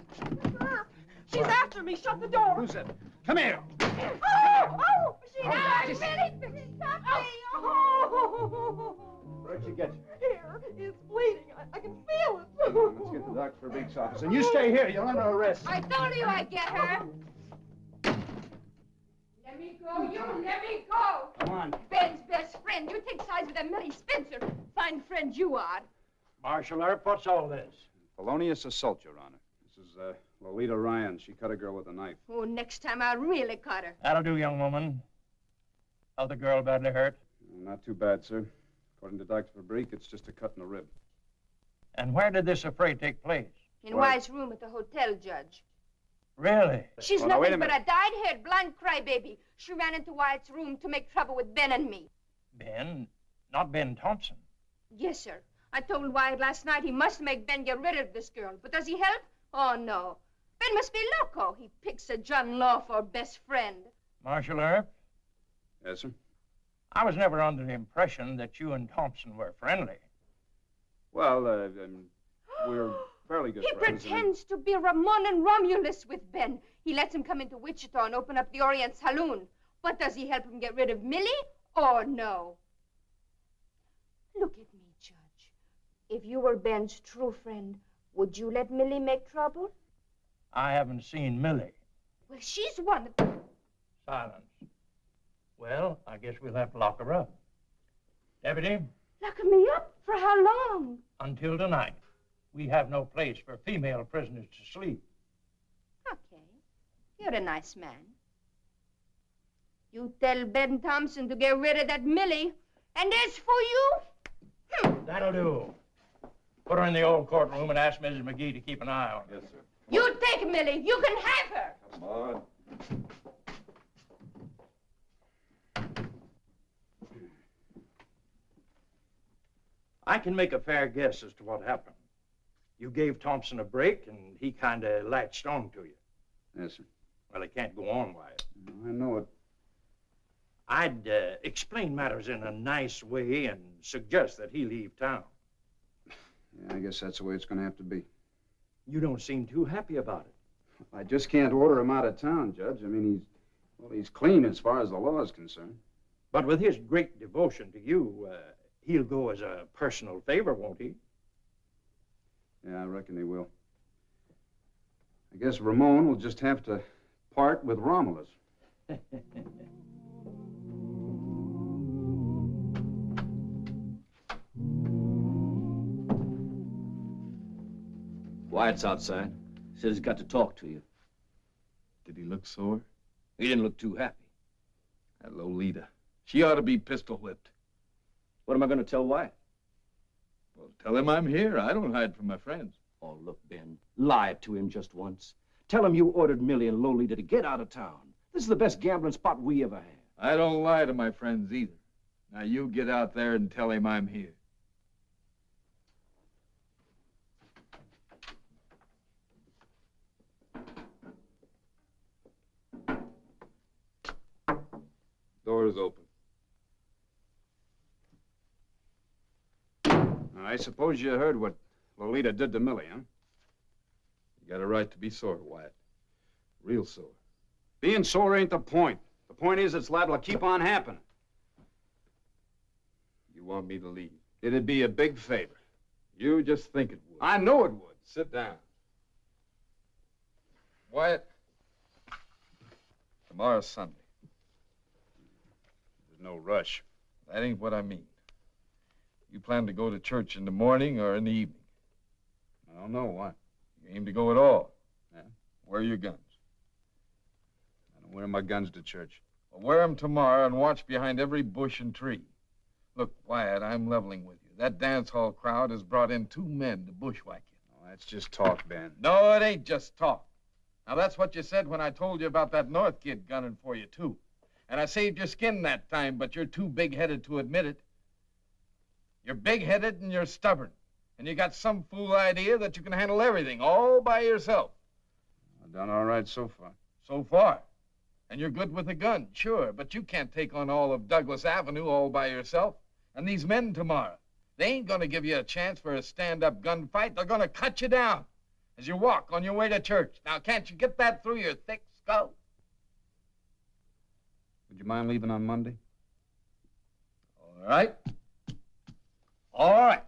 Speaker 19: She's after me. Shut the door.
Speaker 2: Who's that? Come here.
Speaker 19: Oh, she's after me. Stop me. Oh.
Speaker 2: Where'd you get you?
Speaker 19: Here, it's bleeding. I can feel it.
Speaker 2: Let's get the doctor for Big's office. And you stay here. You're under arrest.
Speaker 17: I told you I'd get her. Let me go. You let me go.
Speaker 2: Come on.
Speaker 17: Ben's best friend. You take sides with that Millie Spencer. Fine friend you are.
Speaker 12: Marshall Earp, what's all this?
Speaker 2: Felonious assault, Your Honor. This is Lolita Ryan. She cut a girl with a knife.
Speaker 17: Oh, next time I'll really cut her.
Speaker 12: That'll do, young woman. How's the girl badly hurt?
Speaker 2: Not too bad, sir. According to Dr. Fabrique, it's just a cut in the rib.
Speaker 12: And where did this affray take place?
Speaker 17: In Wyatt's room at the hotel, Judge.
Speaker 12: Really?
Speaker 17: She's nothing but a dyed-haired, blind crybaby. She ran into Wyatt's room to make trouble with Ben and me.
Speaker 12: Ben? Not Ben Thompson.
Speaker 17: Yes, sir. I told Wyatt last night he must make Ben get rid of this girl. But does he help? Oh, no. Ben must be loco. He picks a John Law for best friend.
Speaker 12: Marshall Earp?
Speaker 2: Yes, sir?
Speaker 12: I was never under the impression that you and Thompson were friendly.
Speaker 2: Well, we're fairly good
Speaker 17: He
Speaker 2: friends.
Speaker 17: pretends to be Ramon and Romulus with Ben. He lets him come into Wichita and open up the Orient Saloon. But does he help him get rid of Millie? Or no? Look at me, Judge. If you were Ben's true friend, would you let Millie make trouble?
Speaker 12: I haven't seen Millie.
Speaker 17: Well, she's one.
Speaker 12: Silence. Well, I guess we'll have to lock her up. Deputy?
Speaker 17: Lock me up? For how long?
Speaker 12: Until tonight. We have no place for female prisoners to sleep.
Speaker 17: Okay. You're a nice man. You tell Ben Thompson to get rid of that Millie. And as for you...
Speaker 12: That'll do. Put her in the old courtroom and ask Mrs. McGee to keep an eye on her.
Speaker 6: Yes, sir.
Speaker 17: You take Millie. You can have her.
Speaker 6: Come on.
Speaker 12: I can make a fair guess as to what happened. You gave Thompson a break, and he kind of latched on to you.
Speaker 2: Yes, sir.
Speaker 12: Well, it can't go on, Wyatt.
Speaker 2: I know it.
Speaker 12: I'd explain matters in a nice way and suggest that he leave town.
Speaker 2: Yeah, I guess that's the way it's going to have to be.
Speaker 12: You don't seem too happy about it.
Speaker 2: I just can't order him out of town, Judge. I mean, he's clean as far as the law is concerned.
Speaker 12: But with his great devotion to you, he'll go as a personal favor, won't he?
Speaker 2: Yeah, I reckon he will. I guess Ramon will just have to part with Romulus.
Speaker 16: Wyatt's outside. Said he's got to talk to you.
Speaker 6: Did he look sore?
Speaker 16: He didn't look too happy.
Speaker 6: That Lolita. She ought to be pistol whipped.
Speaker 16: What am I going to tell Wyatt?
Speaker 6: Well, tell him I'm here. I don't hide from my friends.
Speaker 16: Oh, look, Ben. Lie to him just once. Tell him you ordered Millie and Lolita to get out of town. This is the best gambling spot we ever had.
Speaker 6: I don't lie to my friends either. Now you get out there and tell him I'm here. Door is open.
Speaker 2: I suppose you heard what Lolita did to Millie, huh?
Speaker 6: You got a right to be sore, Wyatt. Real sore.
Speaker 2: Being sore ain't the point. The point is it's liable to keep on happening.
Speaker 6: You want me to leave?
Speaker 2: It'd be a big favor.
Speaker 6: You just think it would.
Speaker 2: I know it would.
Speaker 6: Sit down. Wyatt, tomorrow's Sunday.
Speaker 2: There's no rush.
Speaker 6: That ain't what I mean. You plan to go to church in the morning or in the evening?
Speaker 2: I don't know. Why?
Speaker 6: You aim to go at all?
Speaker 2: Yeah.
Speaker 6: Where are your guns?
Speaker 2: I don't wear my guns to church.
Speaker 6: Well, wear them tomorrow and watch behind every bush and tree. Look, Wyatt, I'm leveling with you. That dance hall crowd has brought in 2 men to bushwhack you.
Speaker 2: Oh, that's just talk, Ben.
Speaker 6: No, it ain't just talk. Now, that's what you said when I told you about that North kid gunning for you, too. And I saved your skin that time, but you're too big-headed to admit it. You're big-headed and you're stubborn. And you got some fool idea that you can handle everything all by yourself.
Speaker 2: I've done all right so far.
Speaker 6: So far. And you're good with a gun, sure, but you can't take on all of Douglas Avenue all by yourself. And these men tomorrow, they ain't gonna give you a chance for a stand-up gunfight. They're gonna cut you down as you walk on your way to church. Now, can't you get that through your thick skull?
Speaker 2: Would you mind leaving on Monday?
Speaker 6: All right. All right.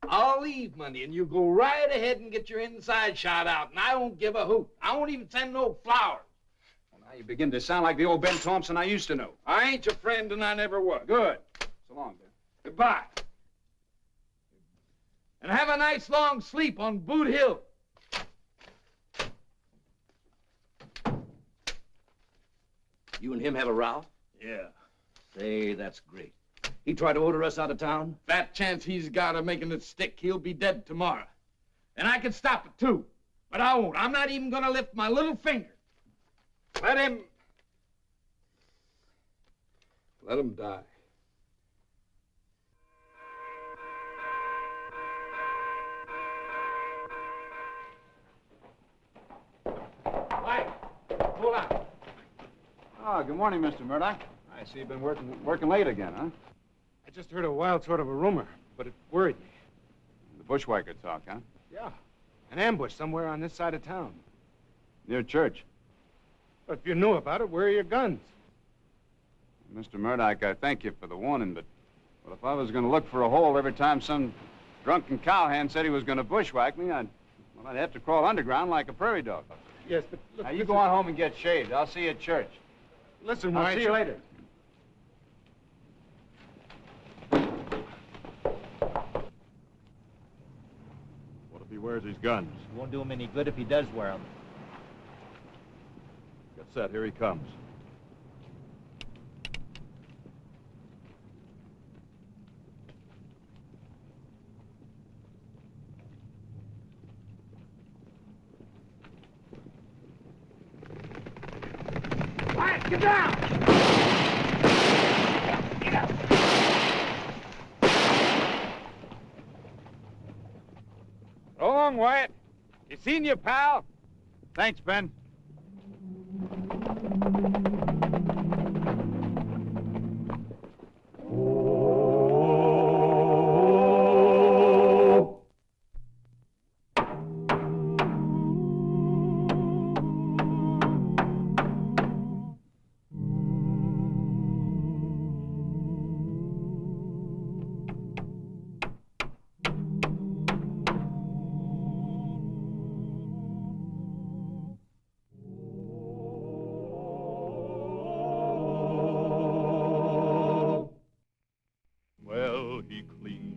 Speaker 6: I'll leave Monday, and you go right ahead and get your inside shot out, and I won't give a hoot. I won't even send no flowers.
Speaker 2: Well, now you begin to sound like the old Ben Thompson I used to know.
Speaker 6: I ain't your friend, and I never was.
Speaker 2: Good. So long, Ben.
Speaker 6: Goodbye. And have a nice long sleep on Boot Hill.
Speaker 16: You and him have a row?
Speaker 6: Yeah.
Speaker 16: Say, that's great. He tried to order us out of town?
Speaker 6: That chance he's got of making it stick, he'll be dead tomorrow. And I can stop it, too. But I won't. I'm not even gonna lift my little finger. Let him die. Mike, hold on.
Speaker 2: Oh, good morning, Mr. Murdoch. I see you've been working late again, huh?
Speaker 3: I just heard a wild sort of a rumor, but it worried me.
Speaker 2: The bushwhacker talk, huh?
Speaker 3: Yeah. An ambush somewhere on this side of town.
Speaker 2: Near church.
Speaker 3: But if you knew about it, where are your guns?
Speaker 2: Mr. Murdoch, I thank you for the warning, but well, if I was going to look for a hole every time some drunken cowhand said he was going to bushwhack me, I'd have to crawl underground like a prairie dog.
Speaker 3: Yes, but look,
Speaker 2: now, you go on home and get shaved. I'll see you at church.
Speaker 3: Listen,
Speaker 2: I'll
Speaker 3: Wyatt.
Speaker 2: see you later.
Speaker 14: What if he wears his guns?
Speaker 15: It won't do him any good if he does wear them.
Speaker 14: Get set, here he comes.
Speaker 19: Wyatt, get down! Get up!
Speaker 2: So long, Wyatt. You seen your pal? Thanks, Ben.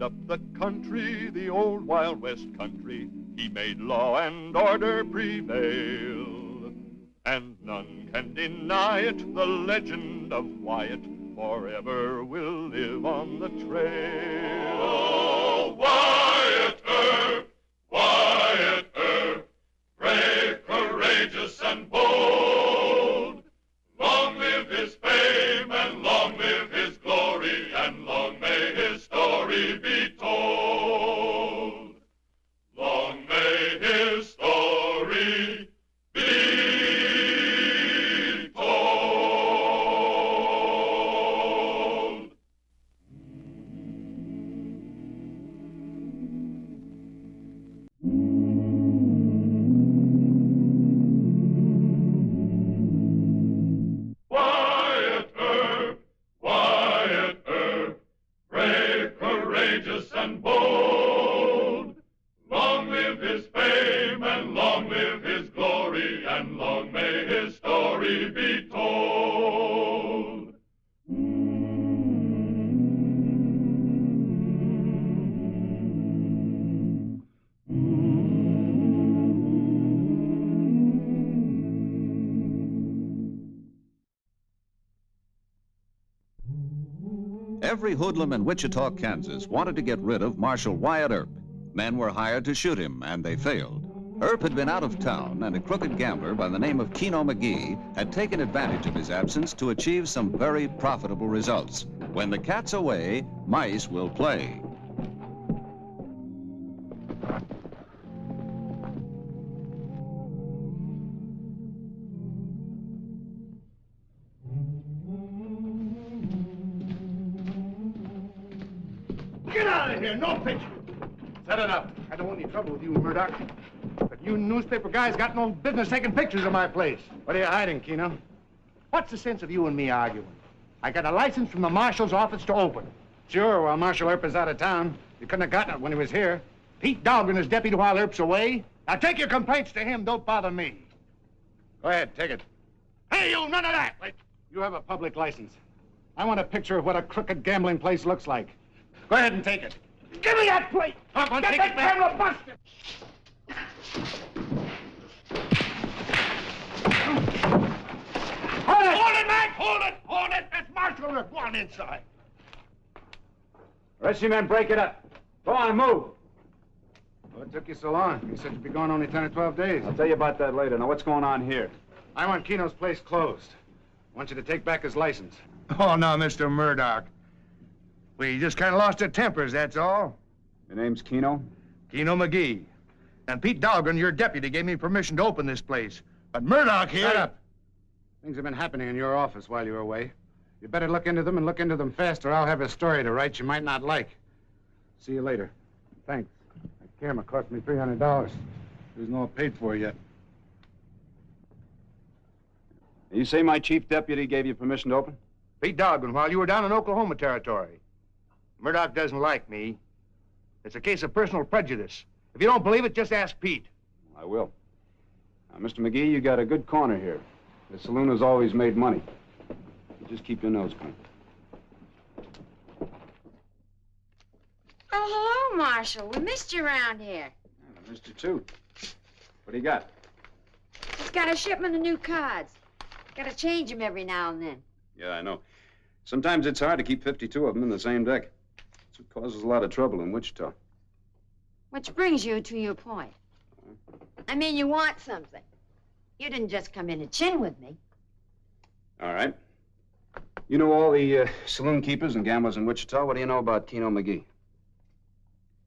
Speaker 1: Up the country, the old Wild West country, he made law and order prevail. And none can deny it, the legend of Wyatt forever will live on the trail.
Speaker 20: Oh, Wyatt Earp, Wyatt Earp, brave, courageous, and bold. Long live his fame and long live his glory.
Speaker 1: and bold. Long live his fame, and long live his glory, and long may his story be told.
Speaker 10: Every hoodlum in Wichita, Kansas wanted to get rid of Marshal Wyatt Earp. Men were hired to shoot him, and they failed. Earp had been out of town, and a crooked gambler by the name of Keno McGee had taken advantage of his absence to achieve some very profitable results. When the cat's away, mice will play.
Speaker 3: Get out of here! No picture! Set it up. I don't want any trouble with you, Murdoch. But you newspaper guys got no business taking pictures of my place. What are you hiding, Keno? What's the sense of you and me arguing? I got a license from the Marshal's office to open. Sure, while Marshall Earp is out of town. You couldn't have gotten it when he was here. Pete Dahlgren is deputy while Earp's away. Now take your complaints to him. Don't bother me. Go ahead, take it. Hey, you, none of that! Wait, you have a public license. I want a picture of what a crooked gambling place looks like. Go ahead and take it. Give me that plate! Get that camera busted! Hold it! Hold it, Mac! Hold it! Hold it! That's Marshall Earp. Go on inside.
Speaker 2: The rest of you men, break it up. Go on, move.
Speaker 3: What took you so long? You said you'd be gone only 10 or 12 days.
Speaker 2: I'll tell you about that later. Now, what's going on here?
Speaker 3: I want Keno's place closed. I want you to take back his license. Oh, no, Mr. Murdoch. We just kind of lost our tempers, that's all.
Speaker 2: Your name's Keno?
Speaker 3: Keno McGee. And Pete Dahlgren, your deputy, gave me permission to open this place. But Murdoch here... Shut up. Things have been happening in your office while you were away. You better look into them and look into them fast, or I'll have a story to write you might not like. See you later. Thanks. That camera cost me $300. Isn't all paid for yet.
Speaker 2: You say my chief deputy gave you permission to open?
Speaker 3: Pete Dahlgren, while you were down in Oklahoma territory. Murdoch doesn't like me. It's a case of personal prejudice. If you don't believe it, just ask Pete.
Speaker 2: I will. Now, Mr. McGee, you got a good corner here. The saloon has always made money. You just keep your nose clean.
Speaker 21: Oh, hello, Marshal. We missed you around here.
Speaker 2: I missed you, too. What do you got?
Speaker 21: He's got a shipment of new cards. Gotta change them every now and then.
Speaker 2: Yeah, I know. Sometimes it's hard to keep 52 of them in the same deck. It causes a lot of trouble in Wichita.
Speaker 21: Which brings you to your point. I mean, you want something. You didn't just come in and chin with me.
Speaker 2: All right. You know all the saloon keepers and gamblers in Wichita. What do you know about Keno McGee?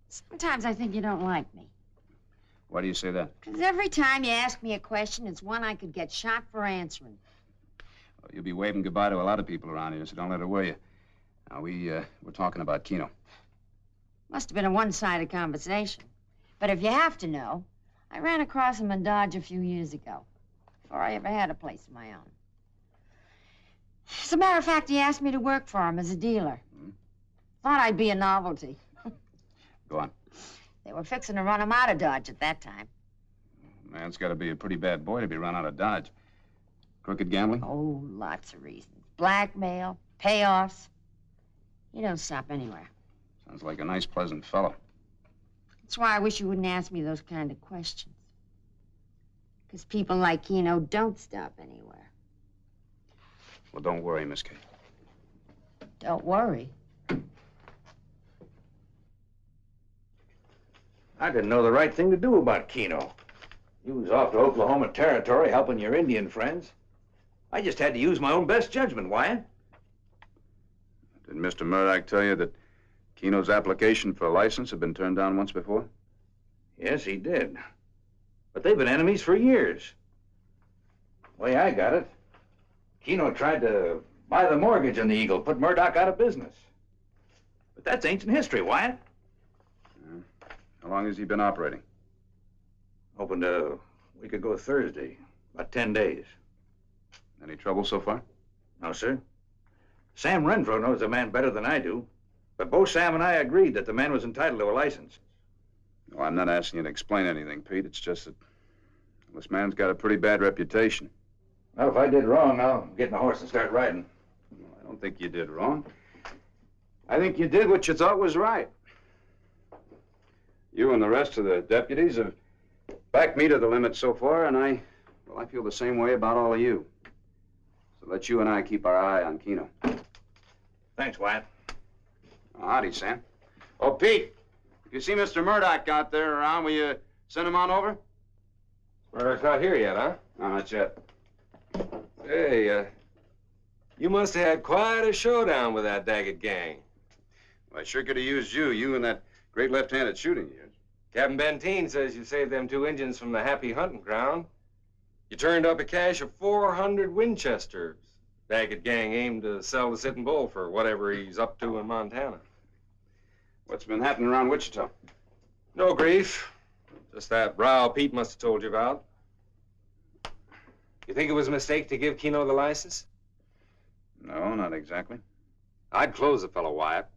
Speaker 21: Sometimes I think you don't like me.
Speaker 2: Why do you say that?
Speaker 21: Because every time you ask me a question, it's one I could get shot for answering.
Speaker 2: Well, you'll be waving goodbye to a lot of people around here, so don't let it worry you. Now, we're talking about Keno.
Speaker 21: Must have been a one-sided conversation. But if you have to know, I ran across him in Dodge a few years ago, before I ever had a place of my own. As a matter of fact, he asked me to work for him as a dealer. Thought I'd be a novelty.
Speaker 2: Go on.
Speaker 21: They were fixing to run him out of Dodge at that time.
Speaker 2: Man's got to be a pretty bad boy to be run out of Dodge. Crooked gambling?
Speaker 21: Oh, lots of reasons. Blackmail, payoffs. He don't stop anywhere.
Speaker 2: Sounds like a nice, pleasant fellow.
Speaker 21: That's why I wish you wouldn't ask me those kind of questions. Because people like Keno don't stop anywhere.
Speaker 2: Well, don't worry, Miss Kay.
Speaker 21: Don't worry.
Speaker 15: I didn't know the right thing to do about Keno. You was off to Oklahoma territory helping your Indian friends. I just had to use my own best judgment, Wyatt.
Speaker 2: Did Mr. Murdoch tell you that Keno's application for a license had been turned down once before?
Speaker 15: Yes, he did. But they've been enemies for years. The way I got it, Keno tried to buy the mortgage on the Eagle, put Murdoch out of business. But that's ancient history, Wyatt.
Speaker 2: How long has he been operating?
Speaker 15: Opened a week ago Thursday, about 10 days.
Speaker 2: Any trouble so far?
Speaker 15: No, sir. Sam Renfro knows the man better than I do, but
Speaker 4: But both Sam and I agreed that the man was entitled to a license.
Speaker 2: Well, I'm not asking you to explain anything, Pete. It's just that this man's got a pretty bad reputation.
Speaker 4: Well, if I did wrong, I'll get in a horse and start riding.
Speaker 2: Well, I don't think you did wrong. I think you did what you thought was right. You and the rest of the deputies have backed me to the limit so far, and I feel the same way about all of you. So let you and I keep our eye on Keno.
Speaker 4: Thanks, Wyatt.
Speaker 2: Oh, howdy, Sam. Oh, Pete, if you see Mr. Murdoch out there around, will you send him on over?
Speaker 22: Murdoch's not here yet, huh?
Speaker 2: No, not yet.
Speaker 22: Hey, you must have had quite a showdown with that Daggett gang.
Speaker 2: Well, I sure could have used you and that great left-handed shooting of yours.
Speaker 22: Captain Benteen says you saved them 2 Indians from the happy hunting ground. You turned up a cache of 400 Winchesters. Daggett gang aimed to sell the Sitting Bull for whatever he's up to in Montana.
Speaker 2: What's been happening around Wichita?
Speaker 22: No grief. Just that row Pete must have told you about. You think it was a mistake to give Keno the license?
Speaker 2: No, not exactly.
Speaker 22: I'd close the fellow, Wyatt.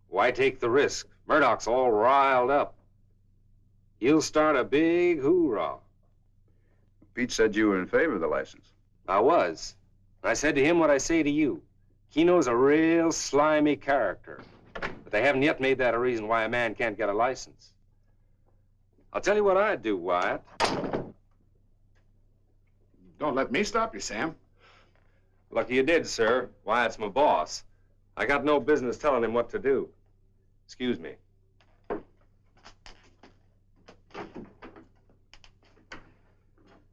Speaker 22: Why take the risk? Murdoch's all riled up. He'll start a big hoorah.
Speaker 2: Pete said you were in favor of the license.
Speaker 22: I was. I said to him what I say to you. Keno's a real slimy character. But they haven't yet made that a reason why a man can't get a license. I'll tell you what I'd do, Wyatt.
Speaker 3: Don't let me stop you, Sam.
Speaker 22: Lucky you did, sir. Wyatt's my boss. I got no business telling him what to do. Excuse me.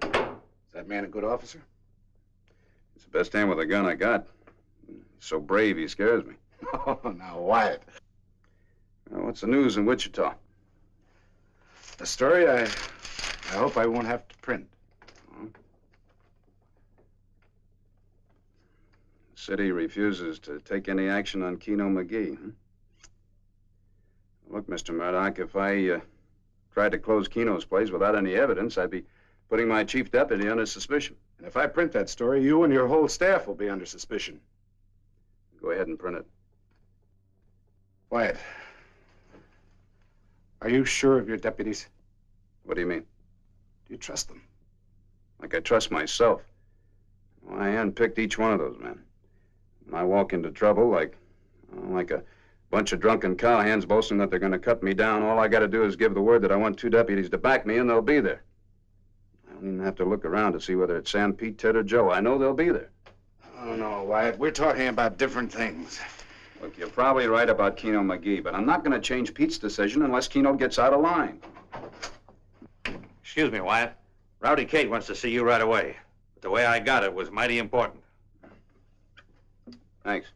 Speaker 3: Is that man a good officer?
Speaker 2: He's the best hand with a gun I got. He's so brave, he scares me.
Speaker 3: Oh, now, Wyatt.
Speaker 2: Well, what's the news in Wichita?
Speaker 3: A story I hope I won't have to print.
Speaker 2: The city refuses to take any action on Keno McGee, huh? Look, Mr. Murdoch, if I tried to close Keno's place without any evidence, I'd be putting my chief deputy under suspicion.
Speaker 3: And if I print that story, you and your whole staff will be under suspicion.
Speaker 2: Go ahead and print it.
Speaker 3: Wyatt, are you sure of your deputies?
Speaker 2: What do you mean?
Speaker 3: Do you trust them?
Speaker 2: Like I trust myself. Well, I handpicked each one of those men. When I walk into trouble, like a bunch of drunken cowhands boasting that they're going to cut me down, all I got to do is give the word that I want 2 deputies to back me, and they'll be there. I don't even have to look around to see whether it's Sam, Pete, Ted, or Joe. I know they'll be there.
Speaker 3: Oh, no, Wyatt. We're talking about different things.
Speaker 2: Look, you're probably right about Keno McGee, but I'm not going to change Pete's decision unless Keno gets out of line.
Speaker 4: Excuse me, Wyatt. Rowdy Kate wants to see you right away. But the way I got it was mighty important.
Speaker 2: Thanks.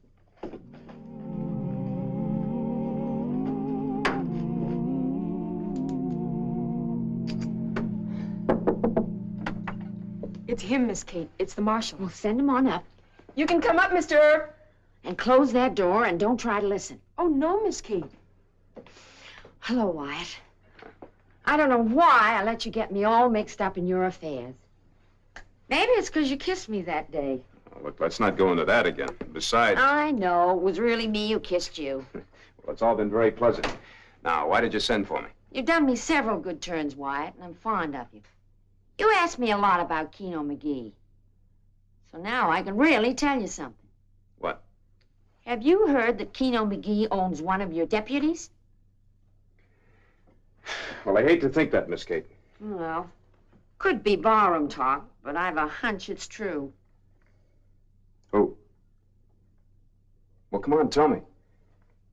Speaker 23: It's him, Miss Kate. It's the Marshal.
Speaker 21: Well, send him on up.
Speaker 23: You can come up, Mr. Earp.
Speaker 21: And close that door and don't try to listen.
Speaker 23: Oh, no, Miss Kate.
Speaker 21: Hello, Wyatt. I don't know why I let you get me all mixed up in your affairs. Maybe it's because you kissed me that day.
Speaker 2: Oh, look, let's not go into that again. Besides...
Speaker 21: I know. It was really me who kissed you.
Speaker 2: Well, it's all been very pleasant. Now, why did you send for me?
Speaker 21: You've done me several good turns, Wyatt, and I'm fond of you. You asked me a lot about Keno McGee. So now I can really tell you something.
Speaker 2: What?
Speaker 21: Have you heard that Keno McGee owns one of your deputies?
Speaker 2: Well, I hate to think that, Miss Kate.
Speaker 21: Well, could be barroom talk, but I've a hunch it's true.
Speaker 2: Who? Well, come on, tell me.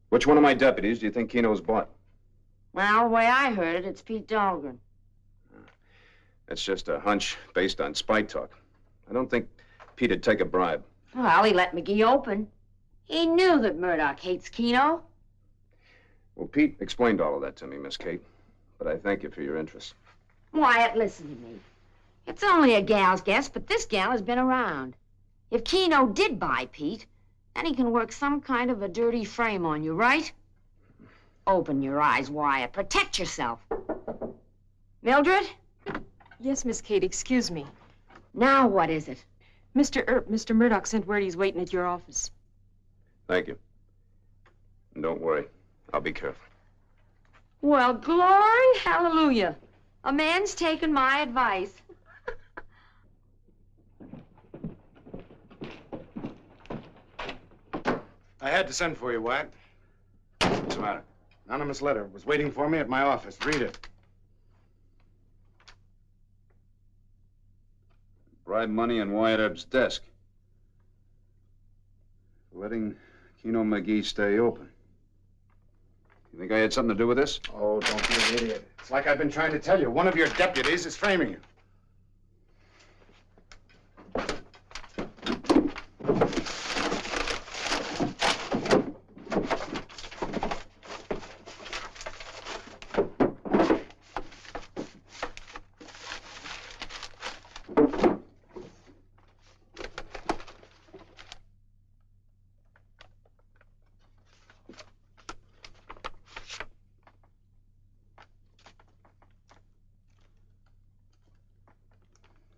Speaker 2: Which one of my deputies do you think Keno's bought?
Speaker 21: Well, the way I heard it, it's Pete Dahlgren.
Speaker 2: That's just a hunch based on spy talk. I don't think Pete'd take a bribe.
Speaker 21: Well, he let McGee open. He knew that Murdoch hates Keno.
Speaker 2: Well, Pete explained all of that to me, Miss Kate. But I thank you for your interest.
Speaker 21: Wyatt, listen to me. It's only a gal's guess, but this gal has been around. If Keno did buy Pete, then he can work some kind of a dirty frame on you, right? Open your eyes, Wyatt. Protect yourself. Mildred?
Speaker 23: Yes, Miss Kate, excuse me.
Speaker 21: Now what is it?
Speaker 23: Mr. Earp, Mr. Murdoch sent word he's waiting at your office.
Speaker 2: Thank you. And don't worry. I'll be careful.
Speaker 21: Well, glory, hallelujah. A man's taken my advice.
Speaker 3: I had to send for you, Wyatt. What's the matter? Anonymous letter was waiting for me at my office. Read it.
Speaker 2: Bribe money in Wyatt Earp's desk. Letting Keno McGee stay open. You think I had something to do with this?
Speaker 3: Oh, don't be an idiot. It's like I've been trying to tell you. One of your deputies is framing you.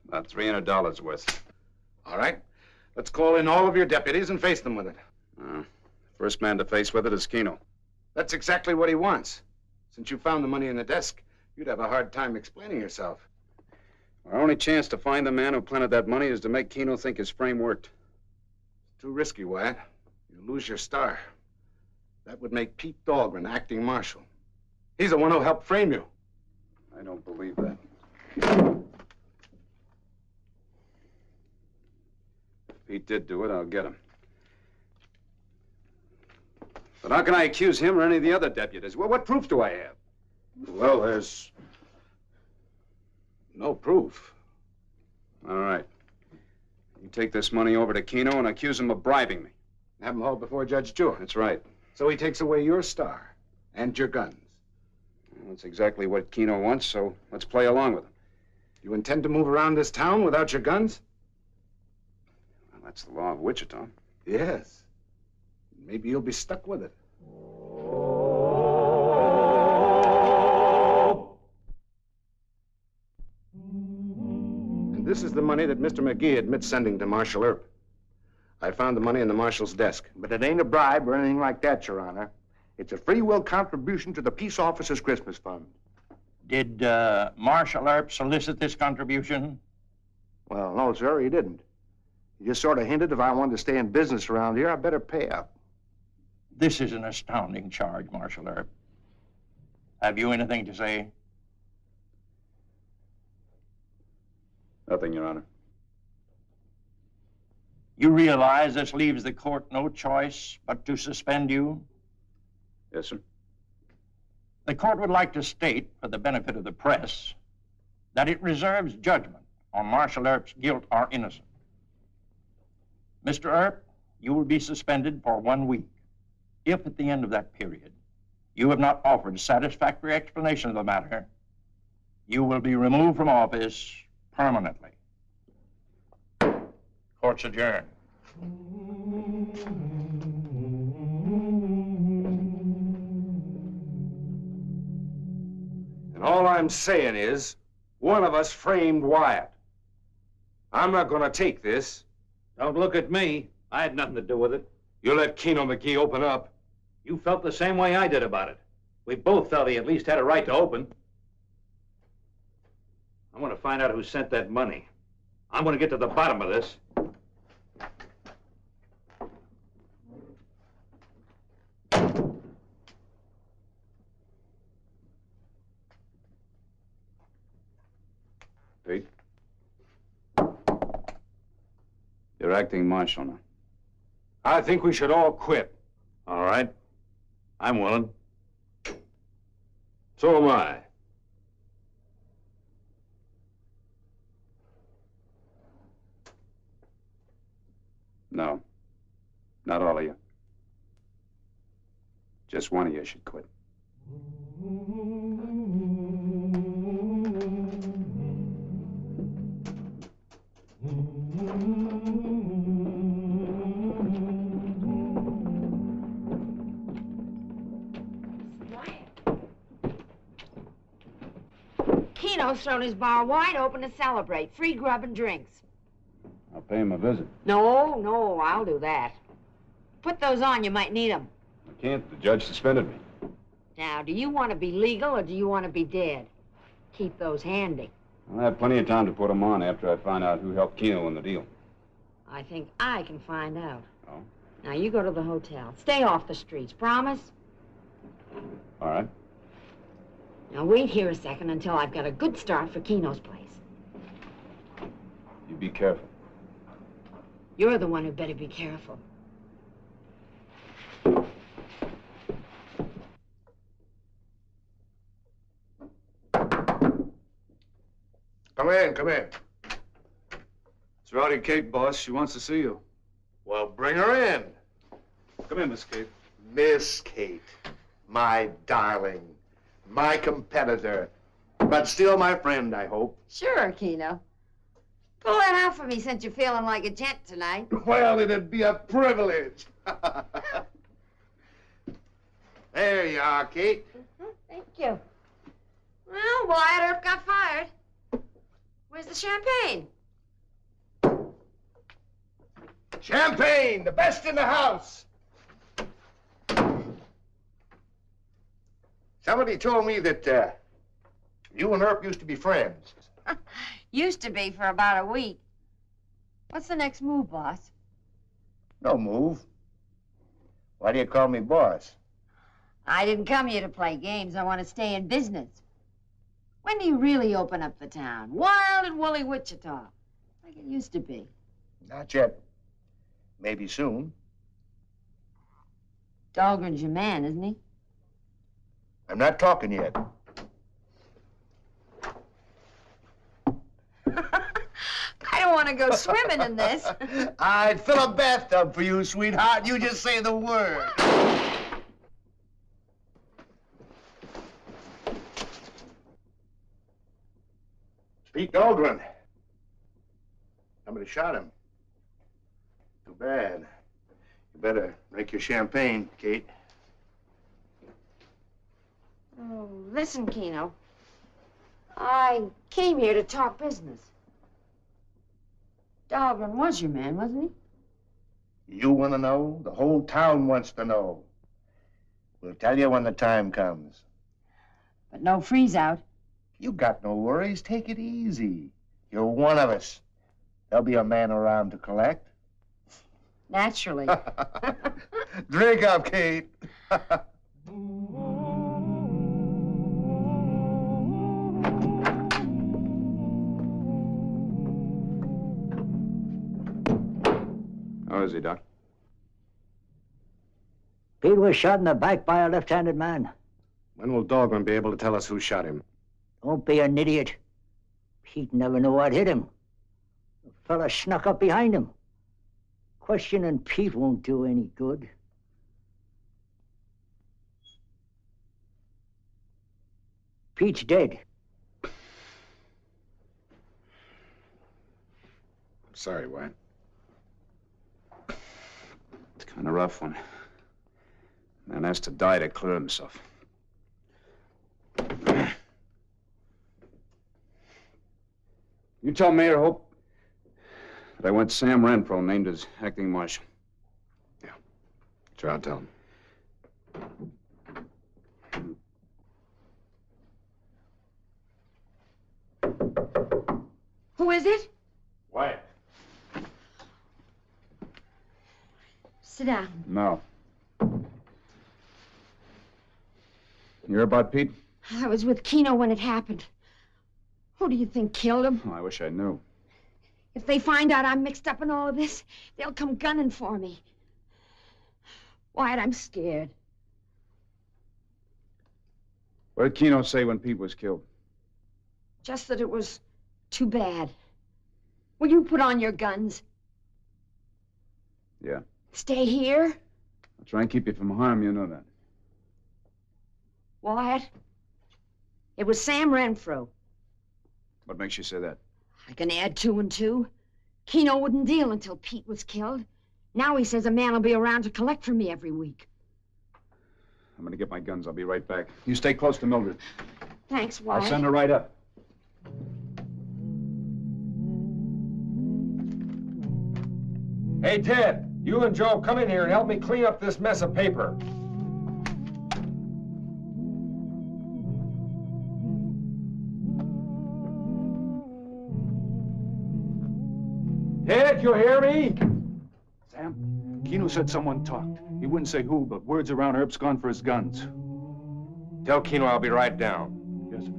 Speaker 2: About $300 worth.
Speaker 3: All right. Let's call in all of your deputies and face them with it.
Speaker 2: First man to face with it is Keno.
Speaker 3: That's exactly what he wants. Since you found the money in the desk, you'd have a hard time explaining yourself.
Speaker 2: Our only chance to find the man who planted that money is to make Keno think his frame worked.
Speaker 3: Too risky, Wyatt. You'll lose your star. That would make Pete Dahlgren acting marshal. He's the one who helped frame you.
Speaker 2: I don't believe that. If Pete did do it, I'll get him. But how can I accuse him or any of the other deputies? Well, what proof do I have?
Speaker 3: Well, there's no proof.
Speaker 2: All right. You take this money over to Keno and accuse him of bribing me.
Speaker 3: Have him hauled before Judge Stewart.
Speaker 2: That's right.
Speaker 3: So he takes away your star and your guns.
Speaker 2: Well, that's exactly what Keno wants, so let's play along with him.
Speaker 3: You intend to move around this town without your guns?
Speaker 2: Well, that's the law of Wichita.
Speaker 3: Yes. Maybe you'll be stuck with it. And this is the money that Mr. McGee admits sending to Marshall Earp. I found the money in the marshal's desk.
Speaker 8: But it ain't a bribe or anything like that, Your Honor. It's a free will contribution to the peace officers' Christmas fund.
Speaker 12: Did Marshall Earp solicit this contribution?
Speaker 8: Well, no, sir, he didn't. He just sort of hinted if I wanted to stay in business around here, I better pay up.
Speaker 12: This is an astounding charge, Marshall Earp. Have you anything to say?
Speaker 2: Nothing, Your Honor.
Speaker 12: You realize this leaves the court no choice but to suspend you?
Speaker 2: Yes, sir.
Speaker 12: The court would like to state, for the benefit of the press, that it reserves judgment on Marshall Earp's guilt or innocence. Mr. Earp, you will be suspended for 1 week. If at the end of that period you have not offered a satisfactory explanation of the matter, you will be removed from office permanently. Court's adjourned.
Speaker 16: And all I'm saying is, one of us framed Wyatt. I'm not gonna take this.
Speaker 4: Don't look at me. I had nothing to do with it.
Speaker 16: You let Keno McGee open up.
Speaker 4: You felt the same way I did about it. We both felt he at least had a right to open. I want to find out who sent that money. I'm going to get to the bottom of this.
Speaker 2: Pete? You're acting marshal now.
Speaker 16: I think we should all quit.
Speaker 4: All right. I'm willing.
Speaker 16: So am I.
Speaker 2: No. Not all of you. Just one of you should quit.
Speaker 21: Keno's thrown his bar wide open to celebrate. Free grub and drinks.
Speaker 2: I'll pay him a visit.
Speaker 21: No, I'll do that. Put those on, you might need them.
Speaker 2: I can't. The judge suspended me.
Speaker 21: Now, do you want to be legal or do you want to be dead? Keep those handy.
Speaker 2: I'll have plenty of time to put them on after I find out who helped Keno in the deal.
Speaker 21: I think I can find out.
Speaker 2: Oh?
Speaker 21: Now, you go to the hotel. Stay off the streets. Promise?
Speaker 2: All right.
Speaker 21: Now, wait here a second until I've got a good start for Keno's place.
Speaker 2: You be careful.
Speaker 21: You're the one who better be careful.
Speaker 8: Come in, come in.
Speaker 2: It's Rowdy Kate, boss. She wants to see you.
Speaker 8: Well, bring her in.
Speaker 2: Come in, Miss Kate.
Speaker 8: Miss Kate, my darling, my competitor, but still my friend, I hope.
Speaker 21: Sure, Keno. Pull that out for me since you're feeling like a gent tonight.
Speaker 8: Well, it'd be a privilege. There you are, Kate.
Speaker 21: Thank you. Well, Wyatt Earp got fired. Where's the champagne?
Speaker 8: Champagne, the best in the house. Somebody told me that you and Earp used to be friends.
Speaker 21: Used to be for about a week. What's the next move, boss?
Speaker 8: No move. Why do you call me boss?
Speaker 21: I didn't come here to play games. I want to stay in business. When do you really open up the town? Wild and woolly Wichita, like it used to be.
Speaker 8: Not yet. Maybe soon.
Speaker 21: Dahlgren's your man, isn't he?
Speaker 8: I'm not talking yet.
Speaker 21: I don't want to go swimming in this.
Speaker 8: I'd fill a bathtub for you, sweetheart. You just say the word. Pete Dahlgren. Somebody shot him. Too bad. You better make your champagne, Kate.
Speaker 21: Oh, listen, Keno. I came here to talk business. Dahlgren was your man, wasn't he?
Speaker 8: You want to know? The whole town wants to know. We'll tell you when the time comes.
Speaker 21: But no freeze out.
Speaker 8: You got no worries. Take it easy. You're one of us. There'll be a man around to collect.
Speaker 21: Naturally.
Speaker 8: Drink up, Kate.
Speaker 2: How is he, Doc?
Speaker 7: Pete was shot in the back by a left-handed man.
Speaker 3: When will Dahlgren be able to tell us who shot him?
Speaker 7: Don't be an idiot. Pete never knew what hit him. The fella snuck up behind him. Questioning Pete won't do any good. Pete's dead.
Speaker 3: I'm sorry, Wyatt.
Speaker 2: It's kind of rough when a man has to die to clear himself. You tell Mayor Hope that I want Sam Renfro named as acting marshal.
Speaker 3: Yeah. Sure, I'll tell him.
Speaker 21: Who is it?
Speaker 3: Wyatt.
Speaker 21: Sit down.
Speaker 2: No. You hear about Pete?
Speaker 21: I was with Keno when it happened. Who do you think killed him?
Speaker 2: Oh, I wish I knew.
Speaker 21: If they find out I'm mixed up in all of this, they'll come gunning for me. Wyatt, I'm scared.
Speaker 2: What did Keno say when Pete was killed?
Speaker 21: Just that it was too bad. Will you put on your guns?
Speaker 2: Yeah.
Speaker 21: Stay here?
Speaker 2: I'll try and keep you from harm, you know that.
Speaker 21: Wyatt, it was Sam Renfro.
Speaker 2: What makes you say that?
Speaker 21: I can add 2 and 2. Keno wouldn't deal until Pete was killed. Now he says a man will be around to collect for me every week.
Speaker 2: I'm gonna get my guns. I'll be right back. You stay close to Mildred.
Speaker 21: Thanks, Wyatt.
Speaker 2: I'll send her right up.
Speaker 22: Hey, Ted, you and Joe come in here and help me clean up this mess of paper.
Speaker 6: Wyatt, you hear me?
Speaker 5: Sam, Keno said someone talked. He wouldn't say who, but word's around Earp's gone for his guns.
Speaker 22: Tell Keno I'll be right down.
Speaker 5: Yes, sir.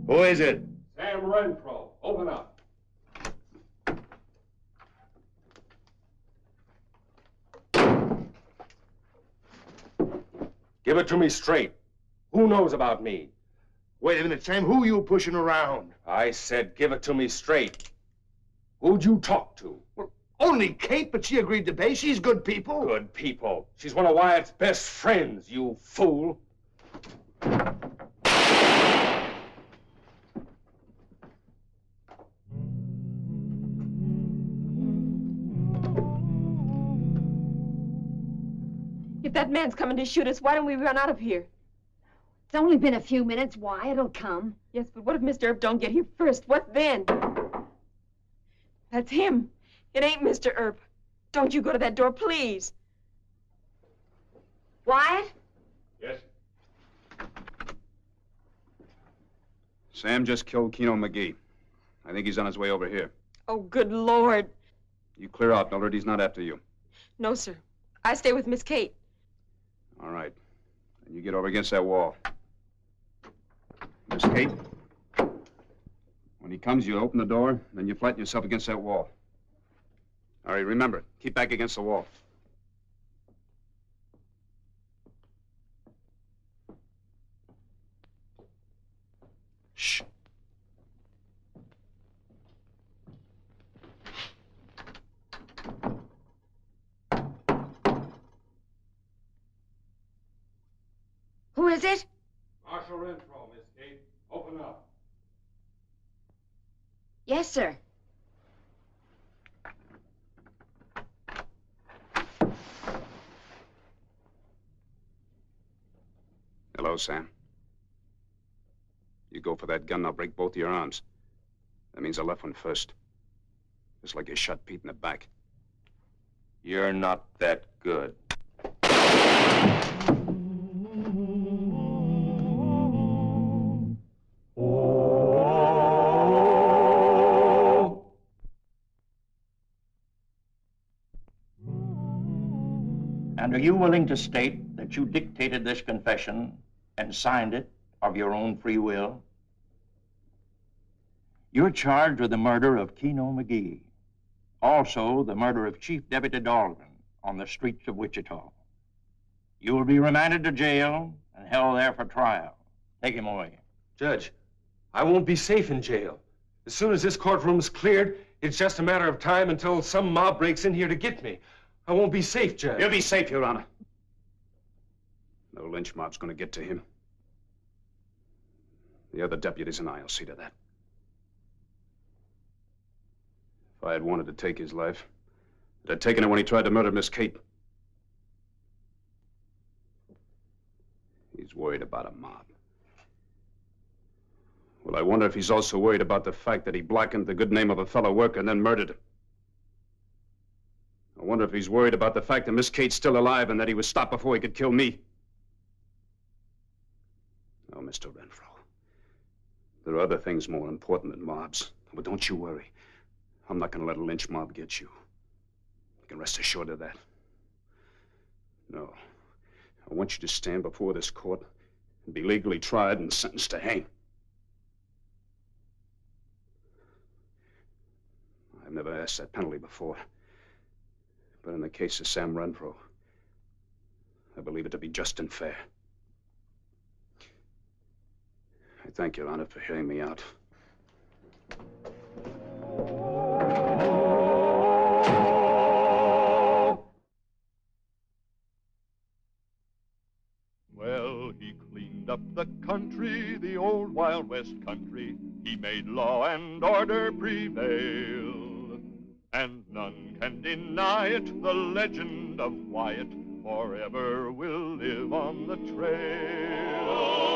Speaker 8: Who is it?
Speaker 6: Sam Renfro. Open up.
Speaker 22: Give it to me straight. Who knows about me?
Speaker 8: Wait a minute, Sam. Who you pushing around?
Speaker 22: I said give it to me straight. Who'd you talk to?
Speaker 8: Well, only Kate, but she agreed to pay. She's good people.
Speaker 22: Good people. She's one of Wyatt's best friends, you fool.
Speaker 23: If that man's coming to shoot us, why don't we run out of here?
Speaker 21: It's only been a few minutes. Why? It'll come.
Speaker 23: Yes, but what if Mr. Earp don't get here first? What then? That's him. It ain't Mr. Earp. Don't you go to that door, please.
Speaker 21: Wyatt?
Speaker 2: Yes? Sam just killed Keno McGee. I think he's on his way over here.
Speaker 23: Oh, good Lord.
Speaker 2: You clear out, Mildred. He's not after you.
Speaker 23: No, sir. I stay with Miss Kate.
Speaker 2: All right. And you get over against that wall. Miss Kate, when he comes, you open the door, then you flatten yourself against that wall. All right, remember, keep back against the wall. Shh.
Speaker 21: Who is it?
Speaker 6: Marshal Renfro, Miss Kate. Open up.
Speaker 21: Yes, sir.
Speaker 2: Hello, Sam. You go for that gun, I'll break both your arms. That means the left one first. Just like you shot Pete in the back.
Speaker 22: You're not that good.
Speaker 9: And are you willing to state that you dictated this confession and signed it of your own free will? You're charged with the murder of Keno McGee, also the murder of Chief Deputy Dahlgren on the streets of Wichita. You will be remanded to jail and held there for trial. Take him away.
Speaker 22: Judge, I won't be safe in jail. As soon as this courtroom's cleared, it's just a matter of time until some mob breaks in here to get me. I won't be safe, Judge.
Speaker 2: You'll be safe, Your Honor. No lynch mob's gonna get to him. The other deputies and I'll see to that. If I had wanted to take his life, I'd have taken it when he tried to murder Miss Kate. He's worried about a mob. Well, I wonder if he's also worried about the fact that he blackened the good name of a fellow worker and then murdered him. I wonder if he's worried about the fact that Miss Kate's still alive and that he was stopped before he could kill me. No, Mr. Renfro. There are other things more important than mobs. But don't you worry. I'm not going to let a lynch mob get you. You can rest assured of that. No. I want you to stand before this court and be legally tried and sentenced to hang. I've never asked that penalty before. But in the case of Sam Renfro, I believe it to be just and fair. I thank Your Honor for hearing me out.
Speaker 1: Well, he cleaned up the country, the old Wild West country. He made law and order prevail. And none can deny it, the legend of Wyatt forever will live on the trail.